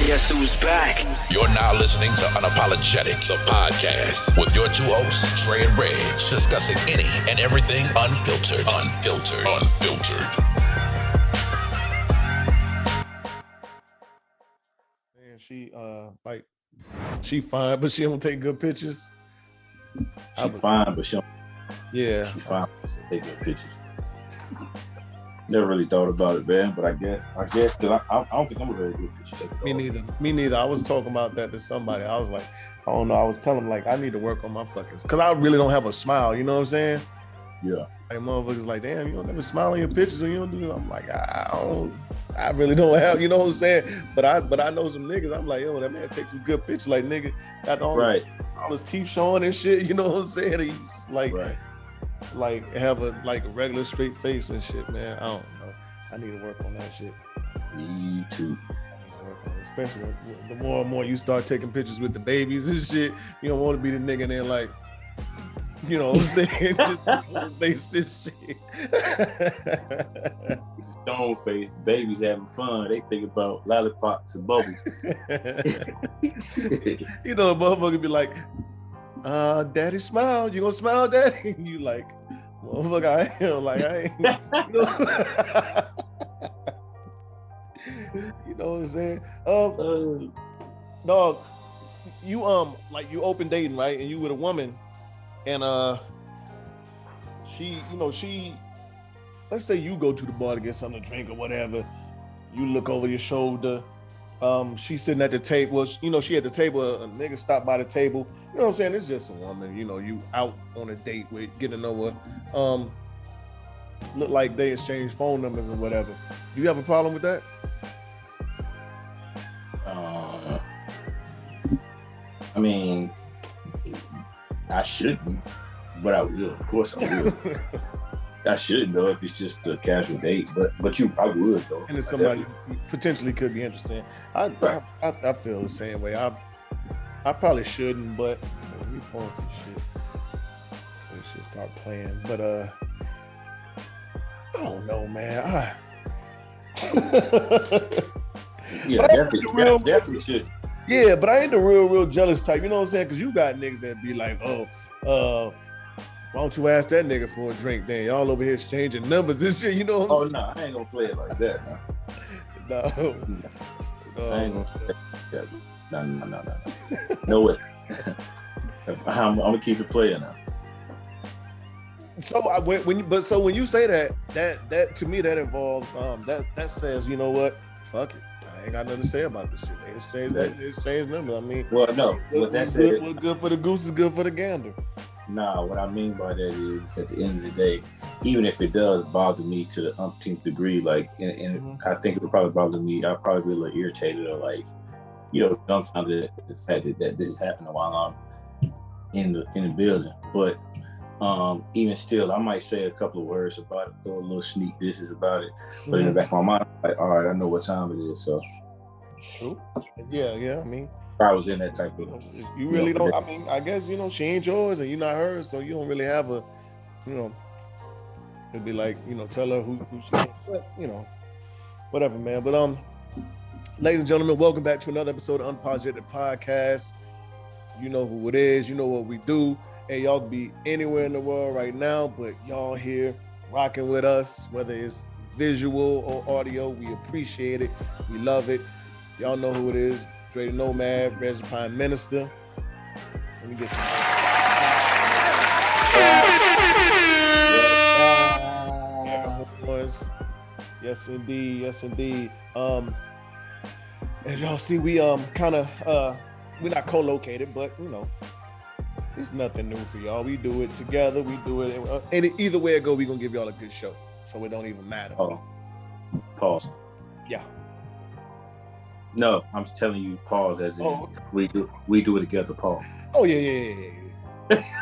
Guess who's back? You're now listening to Unapologetic, the podcast, with your two hosts, Trey and Reg, discussing any and everything unfiltered. Man, she fine, but she don't take good pictures. She fine, but she don't. Yeah. She fine, but she take good pictures. Never really thought about it, man, but I guess, because I don't think I'm a very good picture taker. Me neither. I was talking about that to somebody. I was like, I don't know. I was telling them, like, I need to work on my fuckers. Because I really don't have a smile, you know what I'm saying? Yeah. Like, motherfuckers like, damn, you don't never smile in your pictures or you don't do it. I'm like, I really don't have, you know what I'm saying? But I know some niggas, I'm like, yo, that man takes some good pictures. Like, nigga, got all his teeth showing and shit, you know what I'm saying? He's just like, like have a regular straight face and shit, man. I don't know. I need to work on that shit. Me too. Especially the more and more you start taking pictures with the babies and shit, you don't want to be the nigga there like, you know what I'm saying? Just face this shit. Stone face, the babies having fun. They think about lollipops and bubbles. You know, the motherfucker be like, daddy smile. You gonna smile, daddy? You like, motherfucker, I am. Like, I ain't. You know, you know what I'm saying? Dog, you like you open dating, right? And you with a woman, and she, let's say you go to the bar to get something to drink or whatever. You look over your shoulder. She's sitting at the table. You know, she at the table. A nigga stopped by the table. You know what I'm saying? It's just a woman. You know, you out on a date with, getting to know her. Look like they exchange phone numbers or whatever. Do you have a problem with that? I mean, I shouldn't, but I will. Of course, I will. I should though if it's just a casual date, but I would though. And it's somebody potentially could be interesting. I feel the same way. I probably shouldn't, but we phone some shit. We should start playing. But I don't know, man. Yeah, definitely should. Yeah, but I ain't the real jealous type. You know what I'm saying? Because you got niggas that be like, why don't you ask that nigga for a drink then? Y'all over here exchanging numbers and shit, you know what I'm saying? No, I ain't gonna play it like that. No. I ain't gonna play it like that. No. No way. I'm gonna keep it playing now. So when you say that to me that involves that says, you know what? Fuck it. I ain't got nothing to say about this shit. They exchange numbers. I mean, well, no. What's good for the goose is good for the gander. Nah, what I mean by that is at the end of the day, even if it does bother me to the umpteenth degree, like, and I think it would probably bother me, I'd probably be a little irritated or like, dumbfounded at the fact that this is happening while I'm in the building. But even still, I might say a couple of words about it, throw a little sneak distance about it. But in the back of my mind, I'm like, all right, I know what time it is. So, true. Yeah. I mean, I was in that type of. You really don't. I mean, I guess she ain't yours and you're not hers, so you don't really have a, it'd be like, tell her who she is. But whatever, man. But ladies and gentlemen, welcome back to another episode of Unapologetic Podcast. You know who it is. You know what we do. Hey, y'all can be anywhere in the world right now, but y'all here rocking with us, whether it's visual or audio. We appreciate it. We love it. Y'all know who it is. Dre the Nomad, Reg the Prime Minister. Let me get some. Yes, indeed. As y'all see, we kind of we're not co-located, but it's nothing new for y'all. We do it together. We do it, and either way it go, we gonna give y'all a good show. So it don't even matter. Oh, pause. Yeah. No, I'm telling you, pause as in we do it together. Pause. Oh yeah.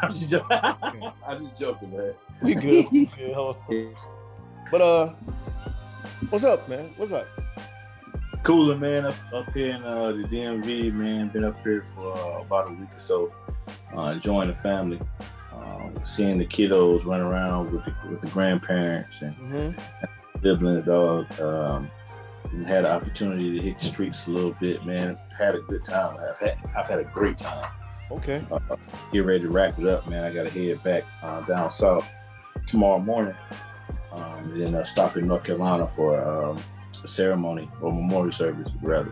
I'm just joking, man. We good. But what's up, man? What's up? Cooler, man. Up here in the DMV, man. Been up here for about a week or so. Enjoying the family, seeing the kiddos run around with the grandparents and siblings, dog. and had an opportunity to hit the streets a little bit, man. Had a good time. I've had a great time. Okay. Get ready to wrap it up, man. I got to head back down south tomorrow morning, and then stop in North Carolina for a ceremony or memorial service, rather.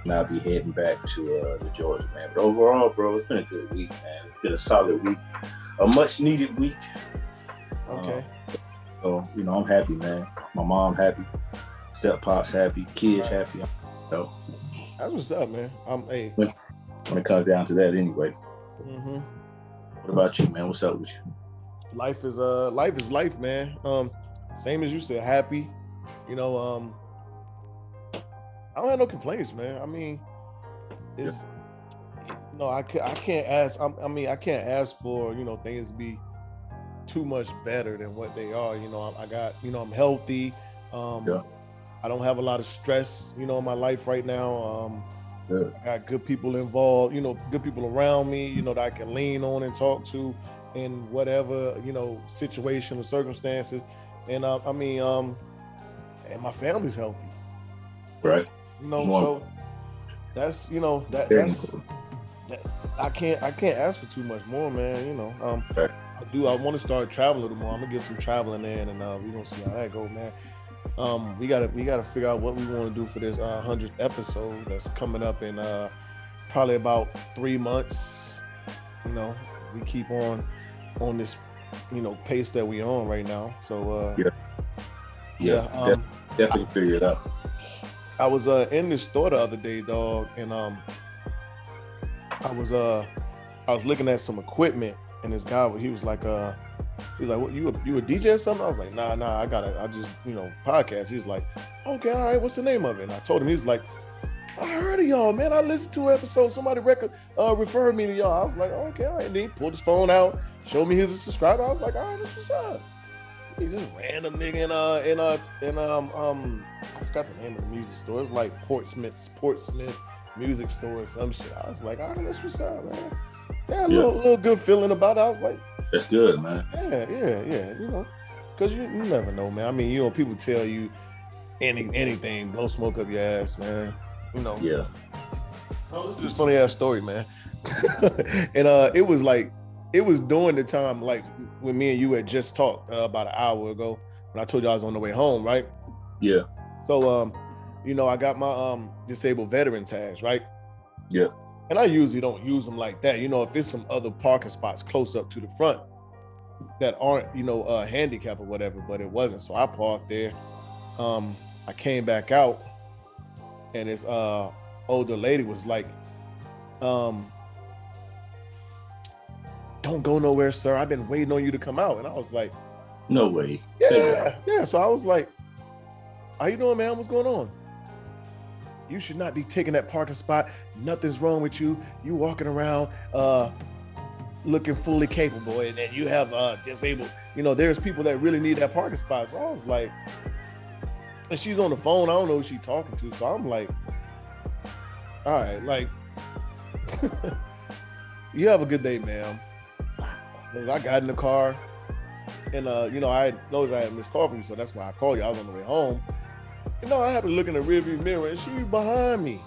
And I'll be heading back to Georgia, man. But overall, bro, it's been a good week, man. It's been a solid week, a much needed week. Okay. So, I'm happy, man. My mom happy, step pops happy, kids happy. So that's what's up, man. When it comes down to that, anyway. What about you, man? What's up with you? Life is life, man. Same as you said, happy. I don't have no complaints, man. I mean, it's I can't ask. I can't ask for things to be too much better than what they are. I got I'm healthy. I don't have a lot of stress, in my life right now. I got good people involved, good people around me, that I can lean on and talk to in whatever, situation or circumstances. And and my family's healthy. Right. So that's that's I can't ask for too much more, man. Right. I want to start traveling a little more. I'm gonna get some traveling in, and we're gonna see how that go, man. We gotta figure out what we want to do for this 100th episode that's coming up in probably about 3 months. We keep on this pace that we on right now. So definitely figure it out. I was in this store the other day, dog, and I was looking at some equipment, and this guy he was like, what, you a DJ or something? I was like, nah, I just podcast. He was like, okay, all right, what's the name of it? And I told him. He's like, I heard of y'all, man. I listened to an episode. Somebody referred me to y'all. I was like, okay, all right. And then he pulled his phone out, showed me he's a subscriber. I was like, all right, this what's up. He's just random nigga in I forgot the name of the music store. It's like Portsmouth music store or some shit. I was like, all right, that's what's up, man. Yeah, a little good feeling about it. I was like, that's good, man. Yeah. Because you never know, man. I mean, people tell you anything, blow smoke up your ass, man. Yeah. Oh, this is a funny ass story, man. And it was during the time like when me and you had just talked about an hour ago when I told you I was on the way home, right? Yeah. So I got my disabled veteran tags, right? Yeah. And I usually don't use them like that. If it's some other parking spots close up to the front that aren't, handicap or whatever, but it wasn't. So I parked there. I came back out and this older lady was like, don't go nowhere, sir. I've been waiting on you to come out. And I was like, no way. Yeah. So I was like, how you doing, man? What's going on? You should not be taking that parking spot. Nothing's wrong with you. You walking around looking fully capable, and you have disabled. There's people that really need that parking spot. So I was like, and she's on the phone. I don't know who she's talking to. So I'm like, all right, like, you have a good day, ma'am. I got in the car, and I noticed I had missed call from you, so that's why I called you. I was on the way home. I had to look in the rearview mirror, and she was behind me.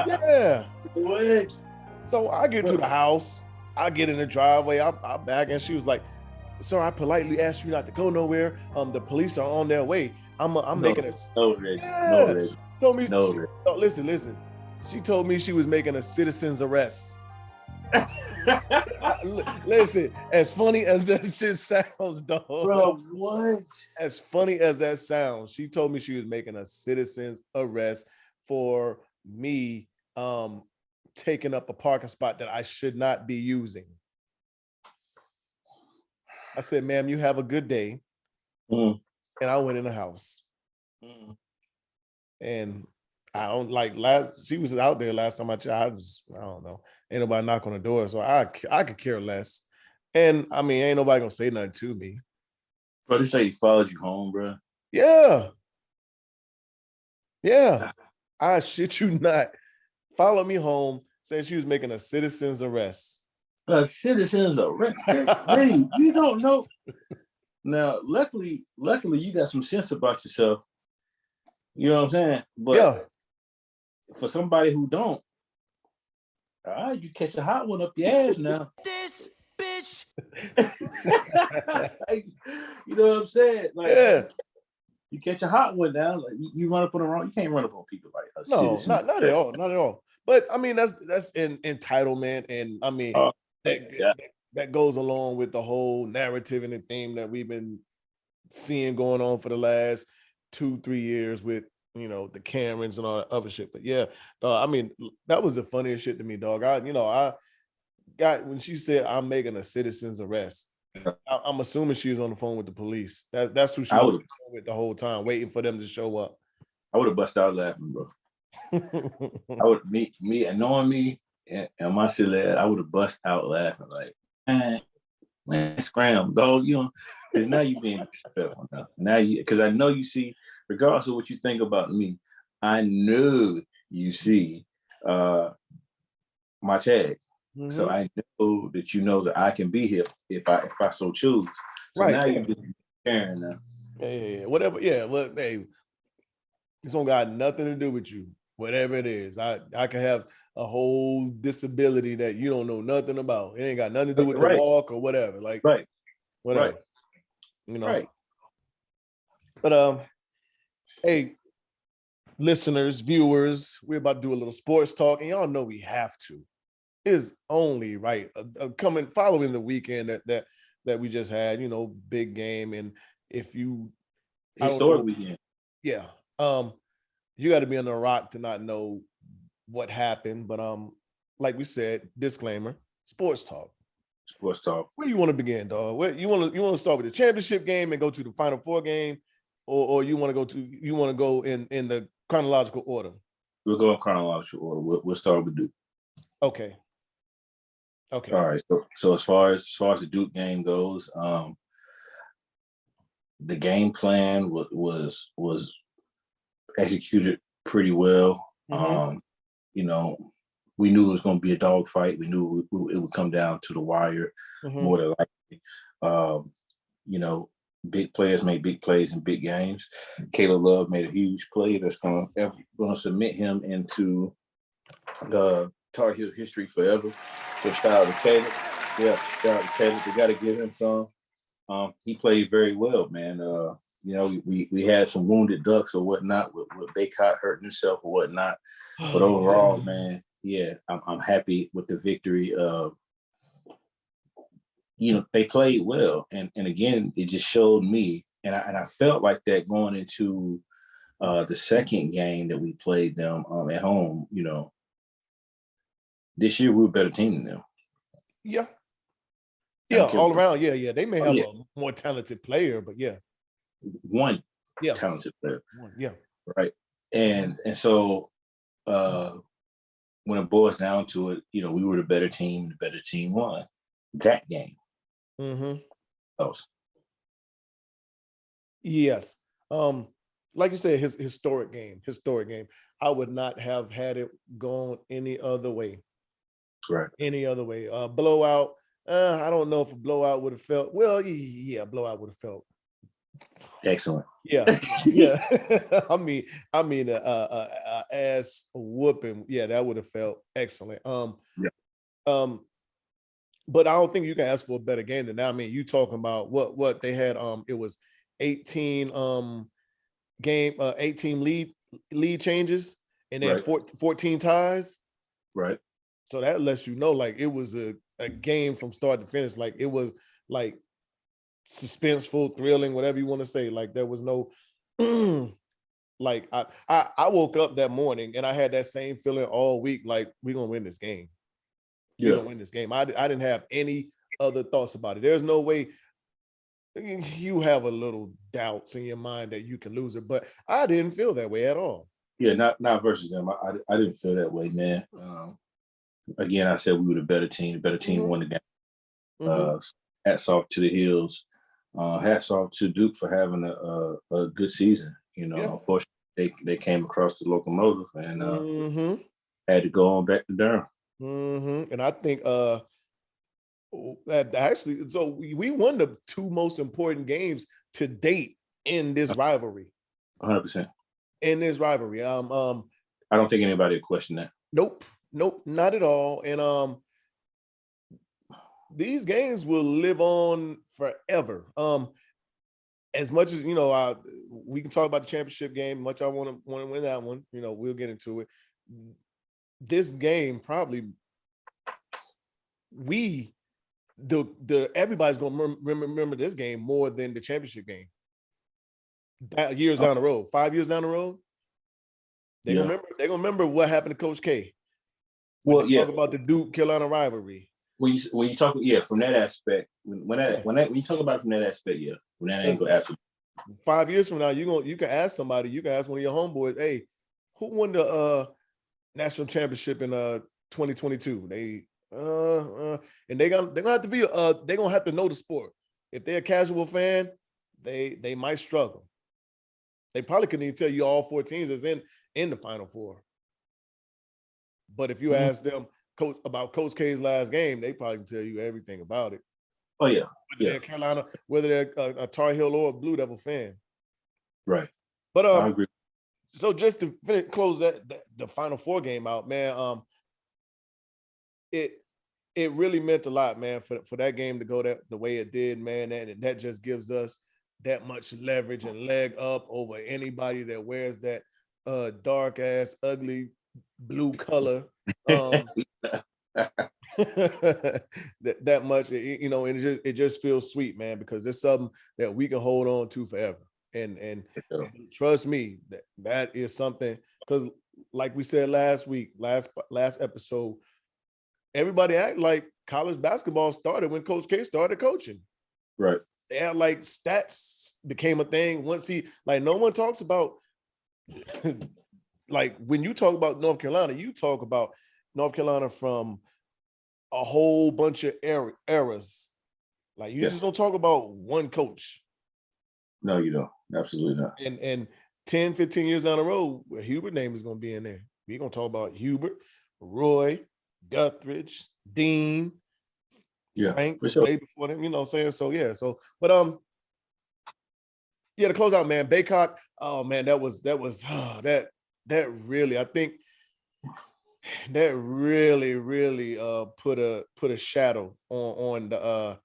Yeah. What? So I get to the house. I get in the driveway. I'm back, and she was like, "Sir, I politely asked you not to go nowhere. The police are on their way. I'm making a no, Reggie. Yeah. No, Reggie. Told me. No, Reggie. Listen. She told me she was making a citizen's arrest. Listen, as funny as that shit sounds, dog. Bro, what? As funny as that sounds, she told me she was making a citizen's arrest for me taking up a parking spot that I should not be using. I said, ma'am, you have a good day. And I went in the house. And I don't she was out there last time I don't know. Ain't nobody knock on the door. So I could care less. And I mean, ain't nobody gonna say nothing to me. Bro, you say he followed you home, bro? Yeah. I shit you not. Followed me home, said she was making a citizen's arrest. A citizen's arrest? Hey, you don't know. Now, luckily, you got some sense about yourself. You know what I'm saying? But Yeah. for somebody who don't, all right, you catch a hot one up your ass now. This bitch. You know what I'm saying? Like, Yeah. you catch a hot one now. Like, you run up on the wrong. You can't run up on people like a No, citizen. not at all. Not at all. But I mean, that's entitlement. And I mean, that goes along with the whole narrative and the theme that we've been seeing going on for the last 2-3 years with, you know, the Karens and all that other shit. But yeah, I mean, that was the funniest shit to me, dog. I got when she said I'm making a citizen's arrest. I'm assuming she was on the phone with the police. That's who she was with the whole time, waiting for them to show up. I would have busted out laughing, bro. I would me and knowing me and my silly ass, I would have bust out laughing like, man, scram, dog. You know, because now you being disrespectful now. Now you, because I know you see, regardless of what you think about me, I know you see my tag. Mm-hmm. So I know that you know that I can be here if I so choose. So right. Now you're just caring now. Yeah, whatever. Yeah, well, hey, this don't got nothing to do with you. Whatever it is, I can have a whole disability that you don't know nothing about. It ain't got nothing to do with the walk or whatever. Like, whatever. Right. You know. Right. But hey, listeners, viewers, we're about to do a little sports talk, and y'all know we have to. Is only right following the weekend that we just had, you know, big game. And if you historic weekend, yeah, you got to be on the rock to not know what happened. But like we said, disclaimer: sports talk. Sports talk. Where you want to begin, dog? Where you want to start with the championship game and go to the Final Four game, or you want to go in the chronological order? We'll go in chronological order. We'll start with Duke. Okay. All right. So as far as the Duke game goes, the game plan was executed pretty well. Mm-hmm. You know, we knew it was going to be a dogfight. We knew it would come down to the wire, mm-hmm. more than likely. You know, big players make big plays in big games. Caleb Love made a huge play that's going to submit him into Tar Heel history forever. So shout out to Caleb. Yeah, shout out to Caleb. We got to give him some. He played very well, man. You know, we had some wounded ducks or whatnot with Baycott hurting himself or whatnot. But overall, man, yeah, I'm happy with the victory. You know, they played well, and again, it just showed me, and I felt like that going into the second game that we played them at home. You know, this year we're a better team than them. Yeah. Yeah, all around. Yeah. They may have a more talented player, but yeah. One talented player. Yeah. Right. And so when it boils down to it, you know, we were the better team. The better team won that game. Mm-hmm. Those. Yes. Like you said, his historic game. I would not have had it gone any other way. Right. Any other way. Blowout. I don't know if a blowout would have felt well. Yeah, blowout would have felt excellent. Yeah. I mean, ass whooping. Yeah, that would have felt excellent. But I don't think you can ask for a better game than that. I mean, you talking about what they had. It was 18 lead changes and then 14 ties. Right. So that lets you know, like, it was a game from start to finish. Like, it was like suspenseful, thrilling, whatever you want to say. Like, there was no like I woke up that morning and I had that same feeling all week, like, we're gonna win this game. We're gonna win this game. I didn't have any other thoughts about it. There's no way you have a little doubts in your mind that you can lose it, but I didn't feel that way at all. Yeah, not versus them. I didn't feel that way, man. Again, I said we were the better team. The better team won the game. Mm-hmm. Hats off to the Heels. Hats off to Duke for having a good season. You know, unfortunately, they came across the locomotive and had to go on back to Durham. Mm-hmm. And I think That actually, so we won the two most important games to date in this rivalry. 100%. In this rivalry, I don't think anybody would question that. Nope, not at all. And these games will live on forever. As much as we can talk about the championship game. Much I want to win that one. We'll get into it. This game probably everybody's gonna remember this game more than the championship game. Years down the road, 5 years down the road, they're gonna remember what happened to Coach K. Talk about the Duke Carolina rivalry. When you talk, from that aspect, when you talk about it from that aspect, from that angle, absolutely. 5 years from now, you can ask somebody, you can ask one of your homeboys, hey, who won the national championship in 2022? And they're gonna have to be they're gonna have to know the sport. If they're a casual fan, they might struggle. They probably couldn't even tell you all 4 teams is in the Final Four. But if you ask them about Coach K's last game, they probably can tell you everything about it. Oh yeah, whether they're Carolina, whether they're a Tar Heel or a Blue Devil fan. Right. But I agree. So just to close the Final Four game out, man, it really meant a lot, man, for that game to go the way it did, man. And that just gives us that much leverage and leg up over anybody that wears that dark ass, ugly blue color. That much, and it just feels sweet, man, because it's something that we can hold on to forever. And trust me, that is something, because like we said last episode, everybody act like college basketball started when Coach K started coaching. Right. They had like stats became a thing once no one talks about like when you talk about North Carolina, you talk about North Carolina from a whole bunch of eras. Like you just don't talk about one coach. No, you don't. Absolutely not. And 10, 15 years down the road, Hubert's name is going to be in there. We're going to talk about Hubert, Roy, Guthridge, Dean, Frank, for sure. way before them, what I'm saying? So, but to close out, man, Baycock, oh, man, that really, I think that really put a shadow on the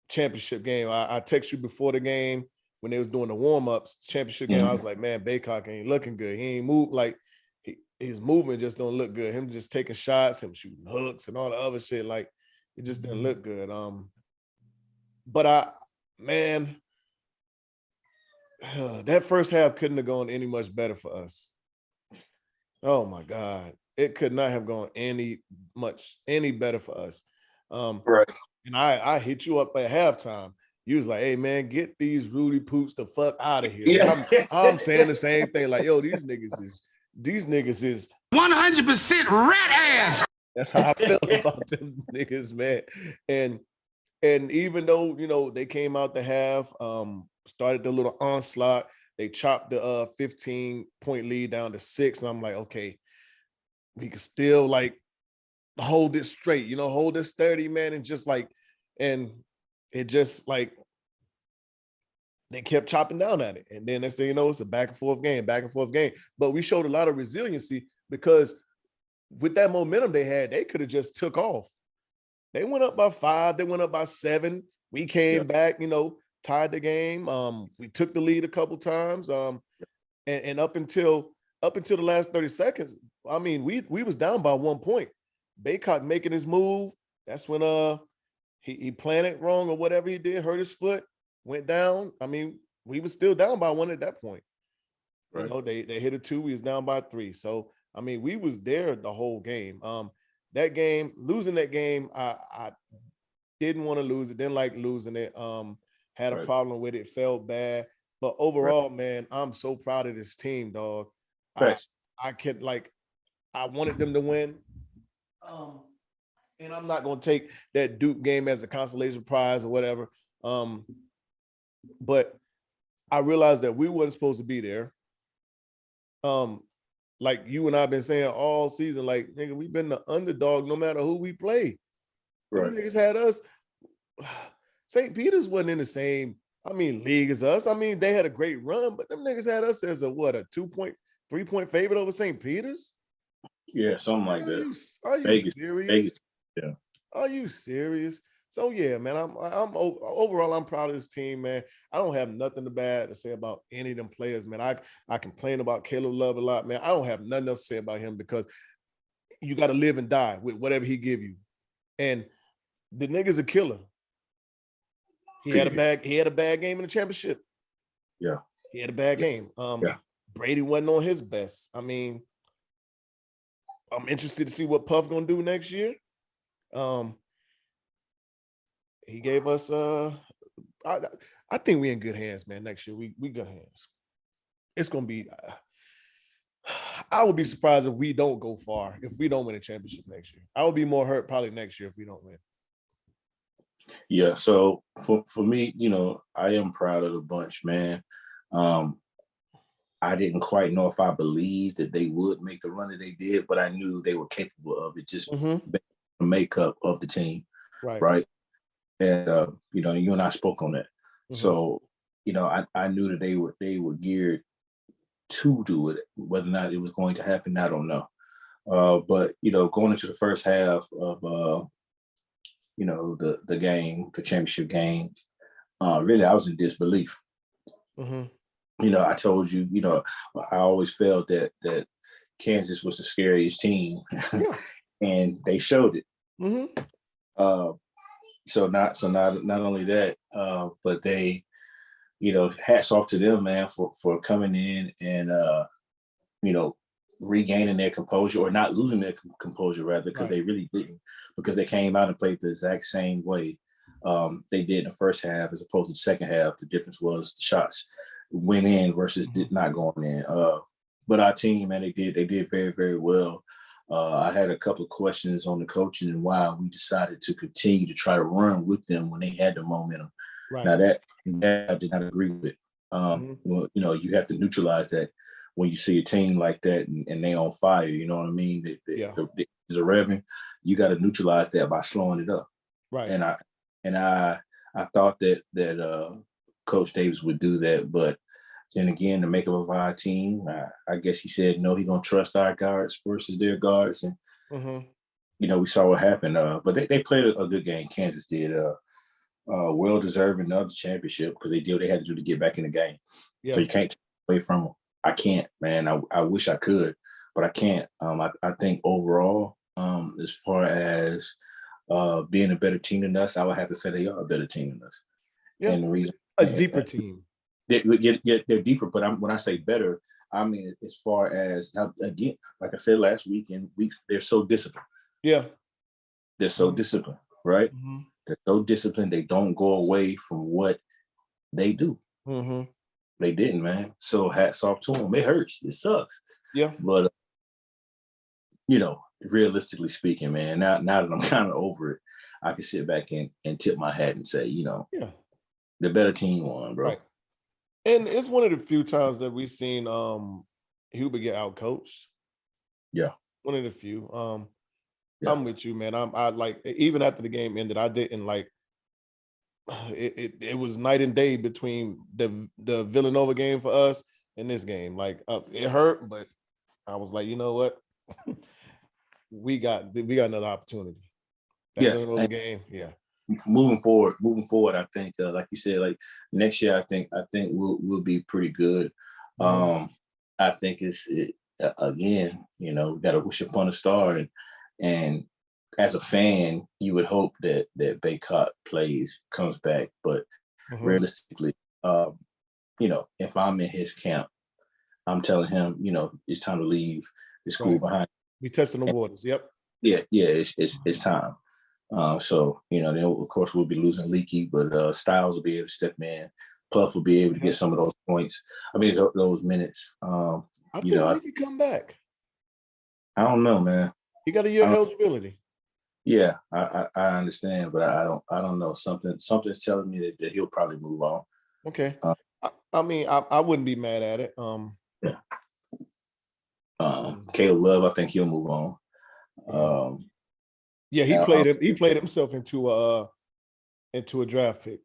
championship game. I text you before the game when they was doing the warm-ups, championship game. I was like, man, Baycock ain't looking good. He ain't move like his movement just don't look good. Him just taking shots, him shooting hooks and all the other shit, like it just didn't look good. But that first half couldn't have gone any much better for us. Oh my God. It could not have gone any better for us. Right. And I hit you up at halftime. You was like, hey man, get these Rudy Poots the fuck out of here. Yeah. I'm saying the same thing. Like, yo, these niggas is 100% rat ass. That's how I feel about them niggas, man. And even though, they came out the half, started the little onslaught, they chopped the 15-point lead down to 6. And I'm like, okay, we can still like hold it straight, hold it sturdy, man. And it just like they kept chopping down at it. And then they say, it's a back and forth game. But we showed a lot of resiliency because with that momentum they had, they could have just took off. They went up by 5, they went up by 7. We came back, tied the game. We took the lead a couple times. And up until the last 30 seconds, I mean, we was down by 1 point. Baycock making his move. That's when he planted wrong or whatever he did, hurt his foot, went down. I mean, we was still down by 1 at that point. Right. They hit a 2, we was down by 3. So I mean, we was there the whole game. Losing that game, I didn't want to lose it, didn't like losing it. Had a problem with it, felt bad. But overall, man, I'm so proud of this team, dog. I wanted them to win. And I'm not going to take that Duke game as a consolation prize or whatever. But I realized that we wasn't supposed to be there. Like you and I've been saying all season, like, nigga, we've been the underdog no matter who we play. Them Right. niggas had us. St. Peter's wasn't in the same, league as us. They had a great run, but them niggas had us as a 2-point, 3-point favorite over St. Peter's. Yeah, something like Are that. you Vegas. serious? Yeah. Are you serious? So yeah, man. Overall, I'm proud of this team, man. I don't have nothing bad to say about any of them players, man. I complain about Caleb Love a lot, man. I don't have nothing else to say about him because you got to live and die with whatever he give you. And the nigga's a killer. He had a bad game in the championship. Yeah. He had a bad game. Brady wasn't on his best. I'm interested to see what Puff gonna do next year. He gave us I think we in good hands, man. Next year we good hands. It's gonna be I would be surprised if we don't go far, if we don't win a championship next year. I would be more hurt probably next year if we don't win. Yeah. So for me, I am proud of the bunch, man. I didn't quite know if I believed that they would make the run that they did, but I knew they were capable of it, just the makeup of the team. Right. And you and I spoke on that. So, I knew that they were geared to do it. Whether or not it was going to happen, I don't know. But going into the first half of the game, the championship game, really I was in disbelief. I told you, I always felt that Kansas was the scariest team, and they showed it. So not only that, but they, hats off to them, man, for coming in and regaining their composure, or not losing their composure rather, because they really didn't, because they came out and played the exact same way they did in the first half as opposed to the second half. The difference was the shots went in versus did not going in. But our team, man, they did very, very well. I had a couple of questions on the coaching and why we decided to continue to try to run with them when they had the momentum. Now that I did not agree with. Well, you have to neutralize that when you see a team like that and they on fire. You know what I mean? There's a revving. You got to neutralize that by slowing it up. Right. And I thought that Coach Davis would do that, but then again, the makeup of our team, I guess he said no. He gonna trust our guards versus their guards, and we saw what happened. But they played a good game. Kansas did. Well deserving another championship because they did what they had to do to get back in the game. Yeah. So you can't take away from them. I can't, man. I wish I could, but I can't. I think overall, as far as being a better team than us, I would have to say they are a better team than us. Yeah. And the reason a deeper team. They're deeper, but when I say better, I mean as far as now, again, like I said last week, they're so disciplined. Yeah, they're so disciplined, right? They're so disciplined. They don't go away from what they do. They didn't, man. So hats off to them. It hurts. It sucks. Yeah, but realistically speaking, man, now that I'm kind of over it, I can sit back and tip my hat and say, the better team won, bro. Right. And it's one of the few times that we've seen Hubert get outcoached. Yeah. One of the few. I'm with you, man. I like, even after the game ended, I didn't like it was night and day between the Villanova game for us and this game. Like it hurt, but I was like, you know what? we got another opportunity. That Villanova game. Yeah. Moving forward, I think, like you said, like next year, I think we'll be pretty good. I think again, we got to wish upon a star, and as a fan, you would hope that Baycott comes back, but realistically, if I'm in his camp, I'm telling him, it's time to leave the school behind. We testing the waters. Yep. Yeah, it's time. So, then of course we'll be losing Leaky, but Styles will be able to step in. Puff will be able to get some of those points. I mean, those minutes. I think he can come back. I don't know, man. He got a year eligibility. Yeah, I understand, but I don't know. Something's telling me that he'll probably move on. Okay. I wouldn't be mad at it. Yeah. Caleb Love, I think he'll move on. Yeah, he played himself into a draft pick.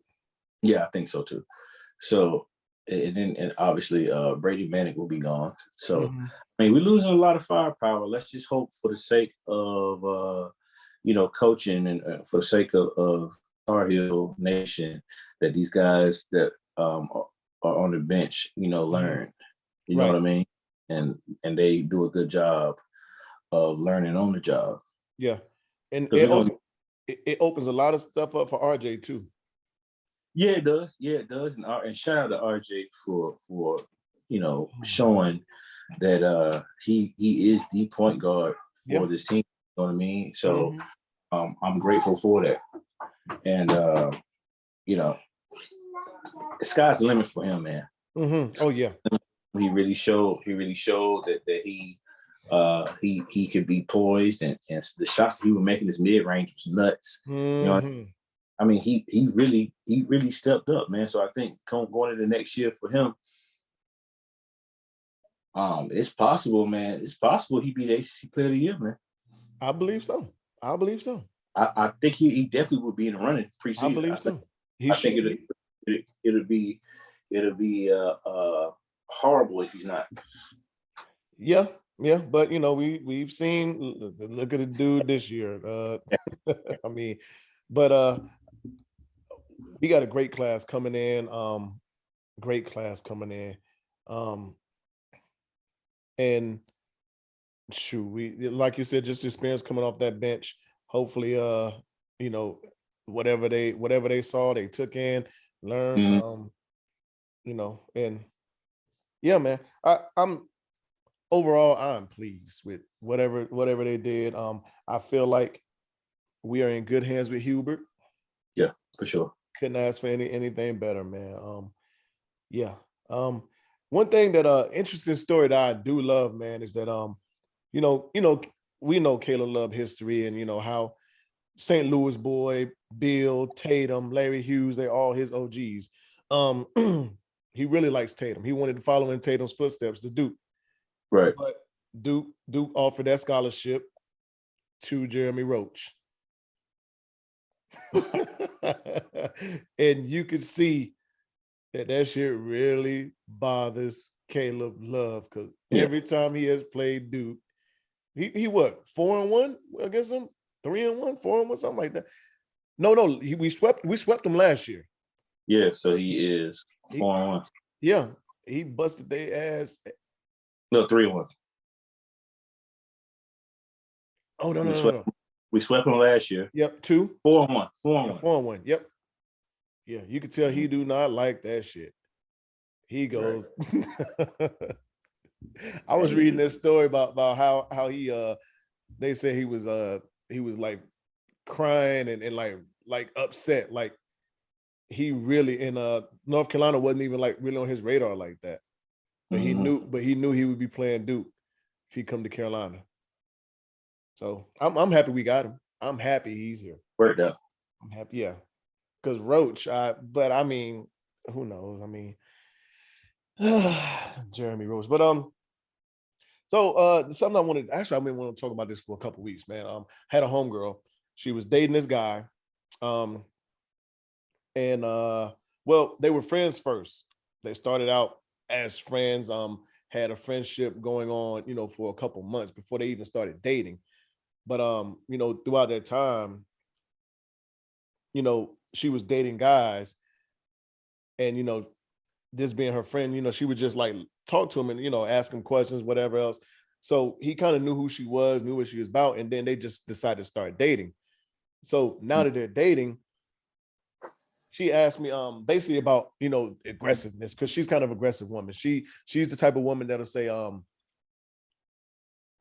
Yeah, I think so too. So and obviously Brady Manick will be gone. So I mean, we're losing a lot of firepower. Let's just hope for the sake of coaching and for the sake of Tar Heel Nation that these guys that are on the bench, learn. You know what I mean? And they do a good job of learning on the job. Yeah. And because it opens a lot of stuff up for RJ too. Yeah, it does. Yeah, it does. And shout out to RJ for showing that he is the point guard for this team. You know what I mean? So I'm grateful for that. And the sky's the limit for him, man. Oh yeah. He really showed that he could be poised, and the shots that he was making his mid range was nuts. You know, I mean, he really stepped up, man. So I think going into next year for him, it's possible, man. It's possible he be the ACC Player of the Year, man. I believe so. I think he definitely would be in the running preseason. I believe so. I think it'll be horrible if he's not. Yeah, but we've seen, look at the dude this year. I mean, but we got a great class coming in. And shoot, we, like you said, just experience coming off that bench. Hopefully, whatever they saw, they took in, learned. And yeah, man, I'm pleased with whatever they did. I feel like we are in good hands with Hubert. Yeah, for sure. Couldn't ask for anything better, man. One thing that interesting story that I do love, man, is that we know Caleb Love history, and how St. Louis boy, Bill, Tatum, Larry Hughes, they're all his OGs. He really likes Tatum. He wanted to follow in Tatum's footsteps to Duke. Right. But Duke offered that scholarship to Jeremy Roach. And you could see that shit really bothers Caleb Love, because every time he has played Duke, he what, 4-1 against him? 3-1, 4-1, something like that. No, we swept him last year. Yeah, so he is 4-1. Yeah, he busted their ass. No, 3-1. Oh no. We swept him last year. Yep, 2. 4-1. 4-1. Yep. Yeah, you could tell he do not like that shit. He goes. Right. I was reading this story about how he they said he was like crying and like upset, like he really in North Carolina wasn't even like really on his radar like that. But he knew he would be playing Duke if he come to Carolina. So I'm happy we got him. I'm happy he's here. Worked out. I'm happy, yeah. Because Roach, but I mean, who knows? I mean, Jeremy Roach. But so something I've been wanting to talk about this for a couple of weeks, man. Had a homegirl. She was dating this guy. Well, they were friends first. They started out as friends, had a friendship going on, for a couple months before they even started dating. But throughout that time, she was dating guys, and this being her friend, she would just like talk to him and ask him questions, whatever else. So he kind of knew who she was, knew what she was about, and then they just decided to start dating. So now that they're dating, she asked me basically about aggressiveness, because she's kind of an aggressive woman. She's the type of woman that'll say,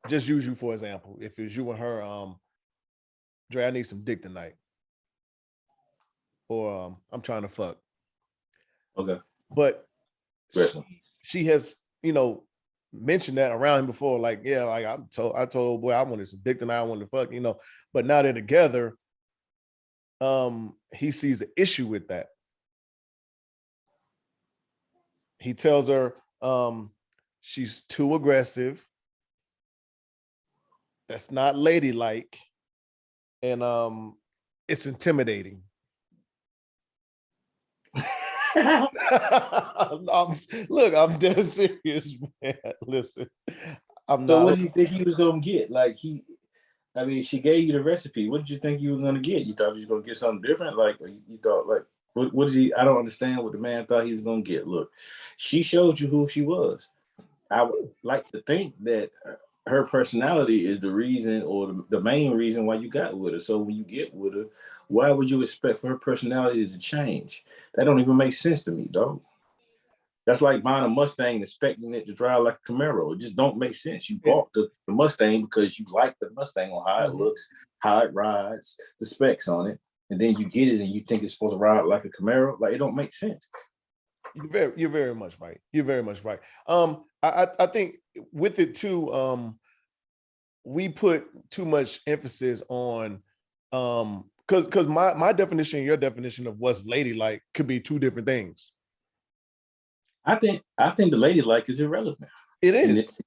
just use you for example. If it's you and her, Dre, I need some dick tonight. Or I'm trying to fuck. Okay. But she has, mentioned that around him before. Like, yeah, like I told old boy I wanted some dick tonight, I wanted to fuck, But now they're together, he sees an issue with that. He tells her she's too aggressive. That's not ladylike. and it's intimidating. Look, I'm dead serious, man. Listen, I'm So not. what do you think he was gonna get? Like she gave you the recipe. What did you think you were gonna get? You thought you was gonna get something different? Like you thought, like what did he? I don't understand what the man thought he was gonna get. Look, she showed you who she was. I would like to think that her personality is the reason or the main reason why you got with her. So when you get with her, why would you expect for her personality to change? That don't even make sense to me, dog. That's like buying a Mustang and expecting it to drive like a Camaro. It just don't make sense. You bought the Mustang because you like the Mustang on how it looks, how it rides, the specs on it, and then you get it and you think it's supposed to ride like a Camaro. Like it don't make sense. You're very much right. You're very much right. I think with it too, we put too much emphasis on because my definition and your definition of what's ladylike could be two different things. I think the ladylike is irrelevant. It is.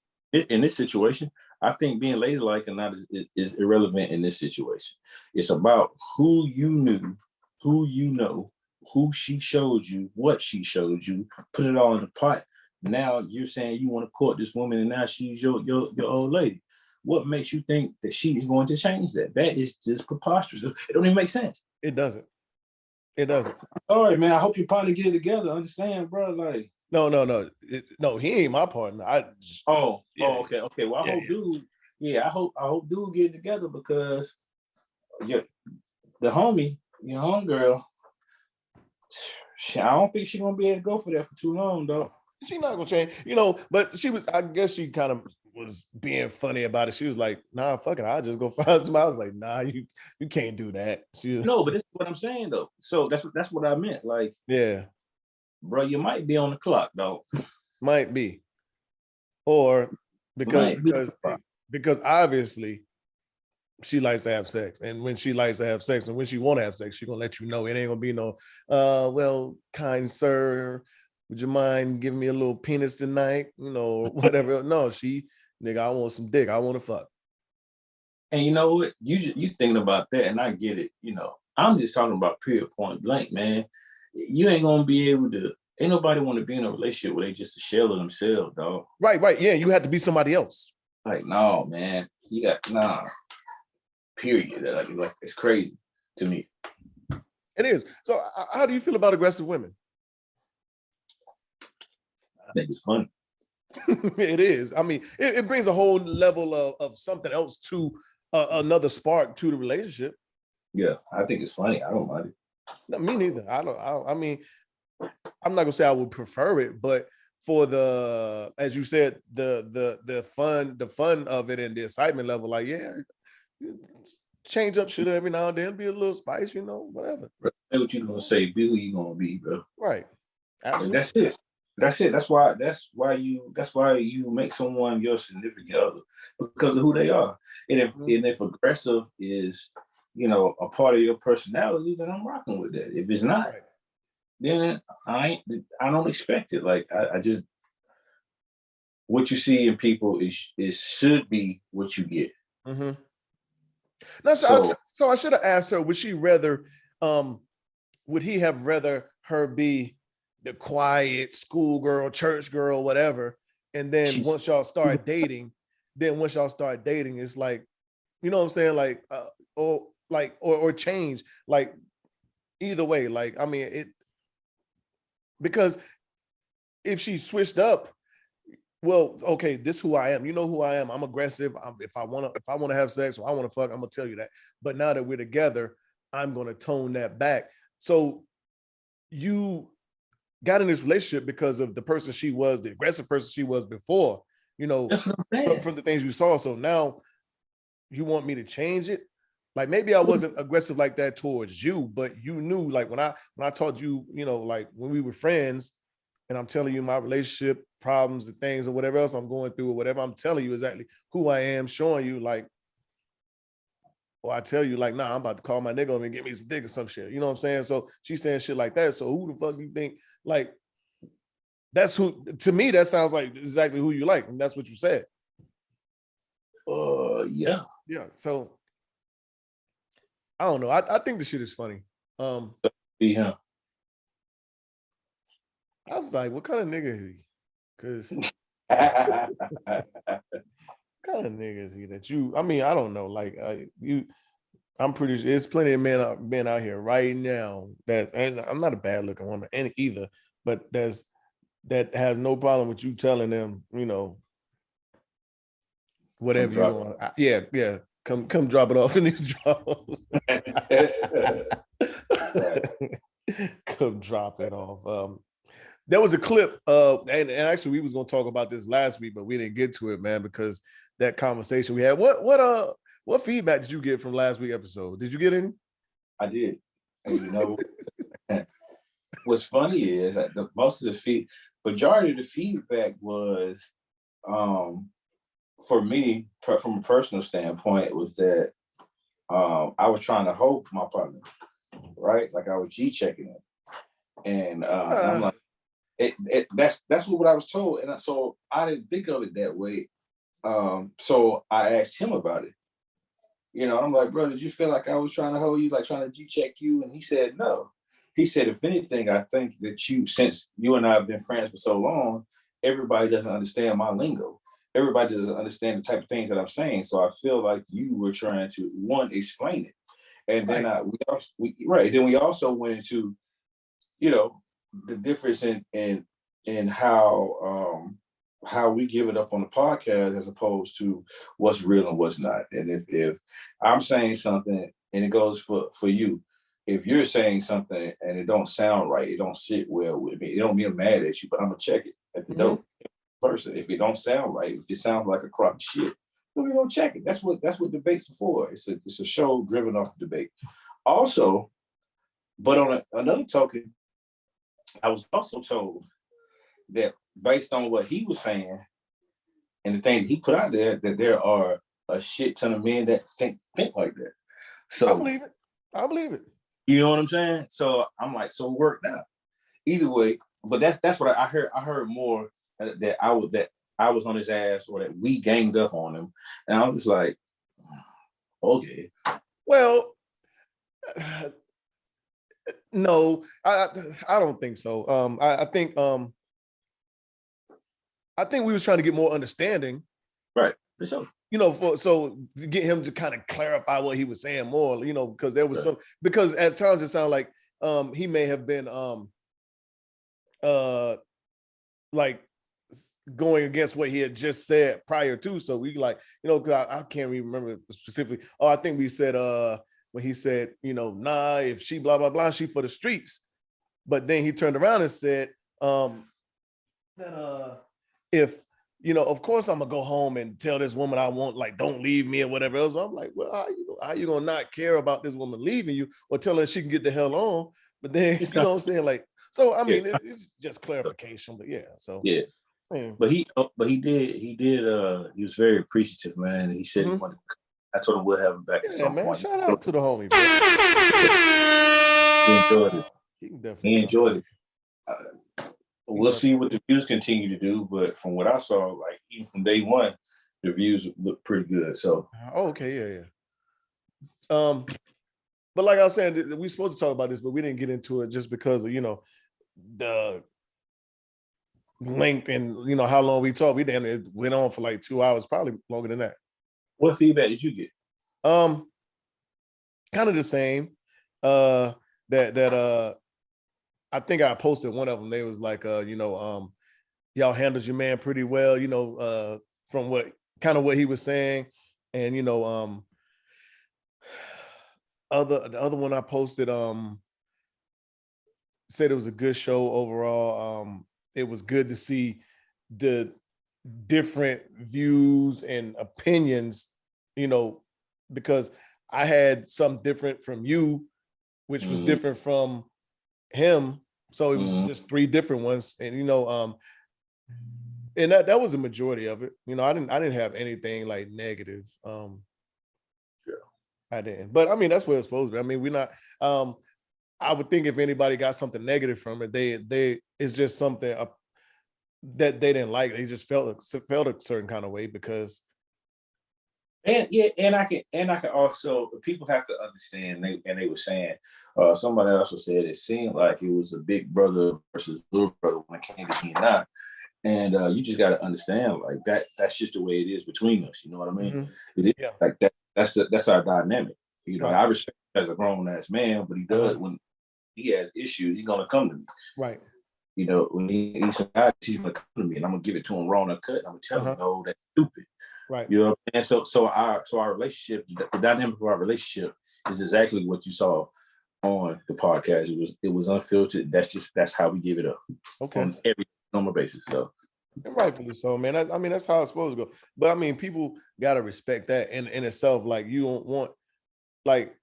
In this situation, I think being ladylike or not is irrelevant in this situation. It's about who you knew, who you know, who she showed you, what she showed you, put it all in the pot. Now you're saying you want to court this woman and now she's your old lady. What makes you think that she is going to change that? That is just preposterous. It don't even make sense. It doesn't. It doesn't. All right, man. I hope you finally get it together. Understand, bro? Like, no. No, he ain't my partner. Okay. Well, I hope dude get it together because the homie, your homegirl, I don't think she's gonna be able to go for that for too long, though. She's not gonna change, but I guess she kind of was being funny about it. She was like, nah, fuck it, I'll just go find somebody. I was like, nah, you can't do that. No, but this is what I'm saying though. So that's what I meant. Like, yeah, bro, you might be on the clock, though. Might be. Or because obviously she likes to have sex. And when she likes to have sex and when she won't have sex, she's gonna let you know. It ain't gonna be no, well, kind sir, would you mind giving me a little penis tonight? Whatever. No, nigga, I want some dick. I want to fuck. And you know what? You thinking about that, and I get it. I'm just talking about period, point blank, man. You ain't gonna be able to. Ain't nobody want to be in a relationship where they just a shell of themselves, dog. Right. Yeah, you have to be somebody else. Like, no, man. You got nah. Period. Like it's crazy to me. It is. So, how do you feel about aggressive women? I think it's funny. It is. I mean, it brings a whole level of something else to another spark to the relationship. Yeah, I think it's funny. I don't mind it. No, me neither. I mean, I'm not gonna say I would prefer it, but for the, as you said, the fun of it and the excitement level, like, yeah, change up shit every now and then, be a little spice, whatever. Say what you gonna say, be who you gonna be, bro. Right. Absolutely. That's it. That's why you make someone your significant other, because of who they are. And if aggressive is, a part of your personality, then I'm rocking with that. If it's not, right, then I don't expect it. Like I just, what you see in people is should be what you get. Mm-hmm. No, so I should have asked her, would he have rather her be the quiet schoolgirl, church girl, whatever, and then once y'all start dating, it's like, you know what I'm saying, like, or change, like, either way, like, I mean, it, because if she switched up, well, okay, this is who I am. You know who I am. I'm aggressive. If I want to have sex or I want to fuck, I'm gonna tell you that. But now that we're together, I'm gonna tone that back. So you got in this relationship because of the person she was, the aggressive person she was before, That's what I'm saying. From the things you saw. So now you want me to change it? Like, maybe I wasn't aggressive like that towards you, but you knew, like, when I taught you, like when we were friends and I'm telling you my relationship problems and things or whatever else I'm going through or whatever, I'm telling you exactly who I am, showing you, like, or I tell you, like, nah, I'm about to call my nigga over and get me some dick or some shit. You know what I'm saying? So she's saying shit like that. So who the fuck you think, like, that's who, to me, that sounds like exactly who you like. And that's what you said. Yeah. Yeah. So I don't know. I think the shit is funny. Be him. I was like, what kind of nigga is he? Because kind of nigga is he that you? I mean, I don't know. Like you, I'm pretty sure there's plenty of men out here right now that, and I'm not a bad looking woman either, but that has no problem with you telling them, you know, whatever you want. Yeah. Come drop it off in these drawers. Come drop it off. There was a clip, and actually we was gonna talk about this last week, but we didn't get to it, man, because that conversation we had. What feedback did you get from last week's episode? Did you get any? I did. And you know, what's funny is that majority of the feedback was, for me, from a personal standpoint, was that I was trying to hold my partner, right? Like I was G-checking it. And I'm like, that's what I was told. And so I didn't think of it that way. So I asked him about it. You know, I'm like, bro, did you feel like I was trying to hold you, like trying to G-check you? And he said, no. He said, if anything, I think that since you and I have been friends for so long, everybody doesn't understand my lingo. Everybody doesn't understand the type of things that I'm saying. So I feel like you were trying to, one, explain it. And then then we also went into, you know, the difference in how we give it up on the podcast as opposed to what's real and what's not. And if I'm saying something and it goes for you, if you're saying something and it don't sound right, it don't sit well with me, it don't mean I'm mad at you, but I'm gonna check it at the door. Person, if it don't sound right, if it sounds like a crock of shit, then we're gonna check it. That's what debates are for. It's a show driven off debate. Also, but on another token, I was also told that based on what he was saying and the things he put out there, that there are a shit ton of men that think like that. So I believe it. You know what I'm saying? So I'm like, so it worked out. Either way, but that's what I heard. I heard more that I was on his ass, or that we ganged up on him, and I was like, okay. Well, no, I don't think so. I think we was trying to get more understanding. Right, for sure. You know, so to get him to kind of clarify what he was saying more, you know, because there was because at times it sounded like he may have been like going against what he had just said prior to. So we like, you know, because I can't remember specifically. Oh, I think we said when he said, you know, nah, if she blah blah blah, she for the streets. But then he turned around and said that if, you know, of course I'm gonna go home and tell this woman I want, like, don't leave me or whatever else. I'm like, well, how you gonna not care about this woman leaving you or tell her she can get the hell on? But then, you know what I'm saying? Like, so I mean, it's just clarification, but yeah. So yeah. But he was very appreciative, man. He said he wanted to, I told him we'll have him back at some point. Shout out to the homie, bro. He enjoyed it. He enjoyed it. We'll see what the views continue to do, but from what I saw, like even from day one, the views look pretty good. So okay, yeah. But like I was saying, we supposed to talk about this, but we didn't get into it just because of, you know, the length and, you know, how long we talked. It went on for like 2 hours, probably longer than that. What feedback did you get? Kind of the same. I think I posted one of them. They was like, you know, y'all handles your man pretty well, you know, from what he was saying. And, you know, the other one I posted said it was a good show overall. It was good to see the different views and opinions, you know, because I had some different from you, which was different from him. So it was just 3 different ones. And, you know, and that was the majority of it. You know, I didn't have anything like negative. I didn't. But I mean, that's what it's supposed to be. I mean, we're not I would think if anybody got something negative from it, they it's just something that they didn't like. They just felt a certain kind of way because and I can also, people have to understand. They were saying, somebody also said it seemed like it was a big brother versus little brother when it came to Ken. And you just got to understand, like that's just the way it is between us. You know what I mean? Yeah. Like that. That's our dynamic. You know, Right. I respect him as a grown ass man, but he does when he has issues, he's gonna come to me. Right. You know, when he needs some guidance, he's gonna come to me, and I'm gonna give it to him raw and cut. I'm gonna tell him, no, that's stupid. Right. You know, and so our relationship, the dynamic of our relationship is exactly what you saw on the podcast. It was unfiltered. That's how we give it up on every normal basis. So. And rightfully so, man. I mean, that's how it's supposed to go. But I mean, people gotta respect that in itself. Like, you don't want, like,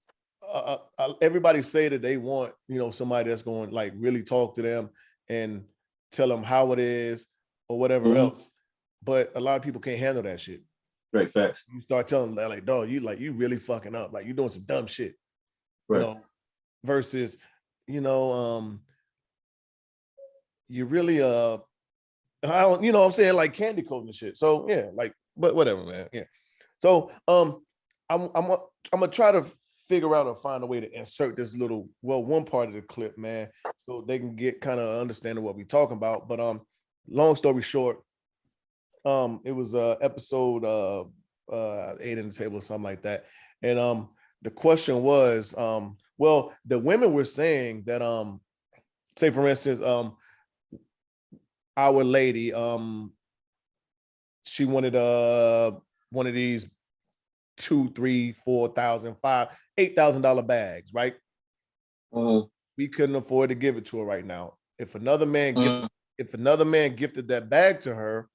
everybody say that they want, somebody that's going to like really talk to them and tell them how it is or whatever else. But a lot of people can't handle that shit. Right, facts. You start telling them like, dog, you really fucking up. Like, you doing some dumb shit. Right. Versus, you really I don't, what I'm saying, like candy coating and shit. So yeah, like, but whatever, man. Yeah. So I'm gonna try to figure out or find a way to insert this one part of the clip, man, so they can get kind of understanding what we're talking about. But long story short, it was episode 8 in the table or something like that. And the question was, well, the women were saying that say for instance, our lady, she wanted one of these $2,000, $3,000, $4,000, $5,000, $8,000 bags, right? We couldn't afford to give it to her right now. If another man gifted that bag to her,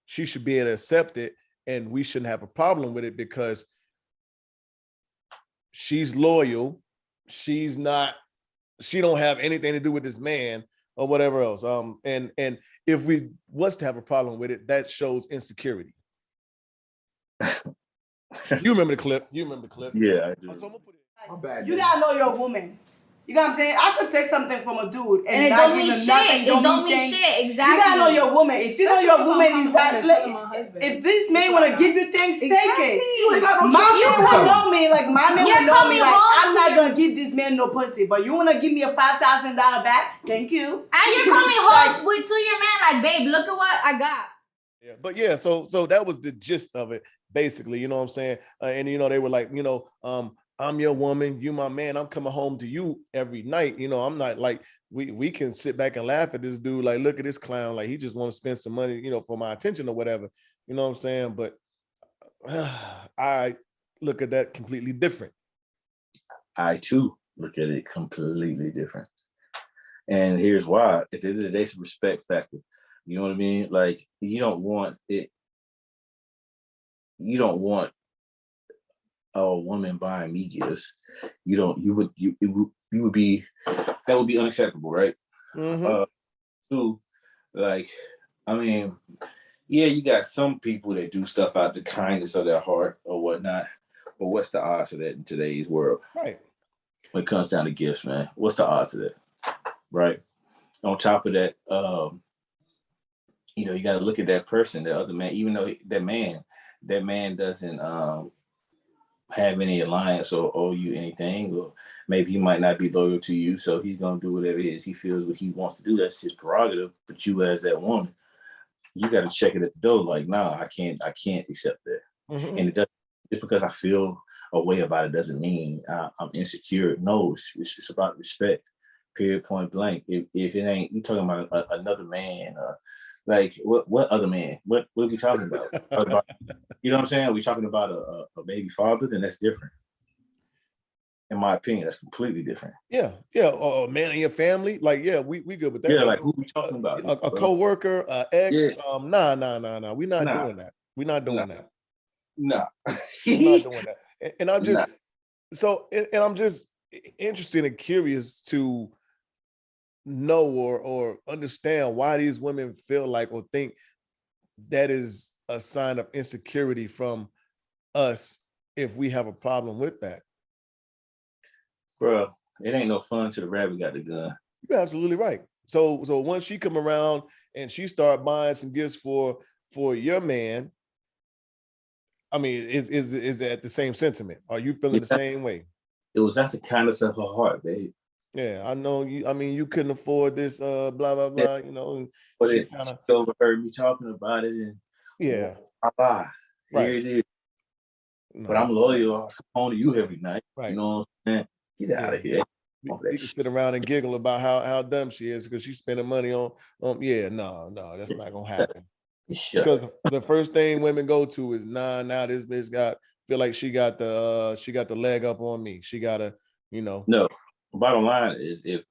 she should be able to accept it, and we shouldn't have a problem with it because she's loyal. She don't have anything to do with this man or whatever else. And if we was to have a problem with it, that shows insecurity. You remember the clip? Yeah, I do. You gotta know your woman. You know what I'm saying? I could take something from a dude and it not don't give mean him shit. nothing. It don't mean shit. Exactly. You gotta know your woman. If you know your woman is that, if this man wanna give you things, take it. My man will know me. Like my man will know me. Like I'm not gonna give this man no pussy. But you wanna give me a $5,000 back? Thank you. And you're coming home to your man like, babe, look at what I got. Yeah, but yeah, so that was the gist of it, basically. You know what I'm saying? And they were like, I'm your woman, you my man. I'm coming home to you every night. I'm not like we can sit back and laugh at this dude. Like, look at this clown. Like, he just want to spend some money, for my attention or whatever. You know what I'm saying? But I look at that completely different. I too look at it completely different. And here's why. At the end of the day, it's a respect factor. You know what I mean? Like, you don't want a woman buying me gifts. That would be unacceptable, right? Two, like, I mean, yeah, you got some people that do stuff out the kindness of their heart or whatnot, but what's the odds of that in today's world? Right. When it comes down to gifts, man, what's the odds of that? Right. On top of that, you got to look at that person, the other man, even though that man doesn't have any alliance or owe you anything, or maybe he might not be loyal to you, so he's gonna do whatever it is he feels what he wants to do. That's his prerogative. But you, as that woman, you got to check it at the door. Like, nah, I can't accept that. And it doesn't, just because I feel a way about it doesn't mean I'm insecure. No, it's about respect. Period. Point blank. If it ain't, you talking about another man. Like, what other man? What are we talking about? You know what I'm saying? Are we talking about a baby father? Then that's different. In my opinion, that's completely different. Yeah. Or a man in your family. Like, yeah, we good with that. Yeah, like who we talking about? A co-worker, ex. Yeah. Nah. We're not doing that. We're not doing that. Nah. We're not doing that. And I'm just and I'm just interested and curious to know or understand why these women feel like or think that is a sign of insecurity from us if we have a problem with that. Bro, it ain't no fun till the rabbit got the gun. You're absolutely right. So once she come around and she start buying some gifts for your man, I mean, is that the same sentiment? Are you feeling the same way? It was out the kindness of her heart, babe. Yeah, I know you. I mean, you couldn't afford this, blah blah blah. You know, and but she she overheard me talking about it, and yeah, here it is. No. But I'm loyal. I come home to you every night. Right. You know what I'm saying? Get out of here. We can sit around and giggle about how dumb she is because she's spending money on no, that's not gonna happen. Because the first thing women go to is now this bitch feel like she got the leg up on me. She gotta, No. Bottom line is if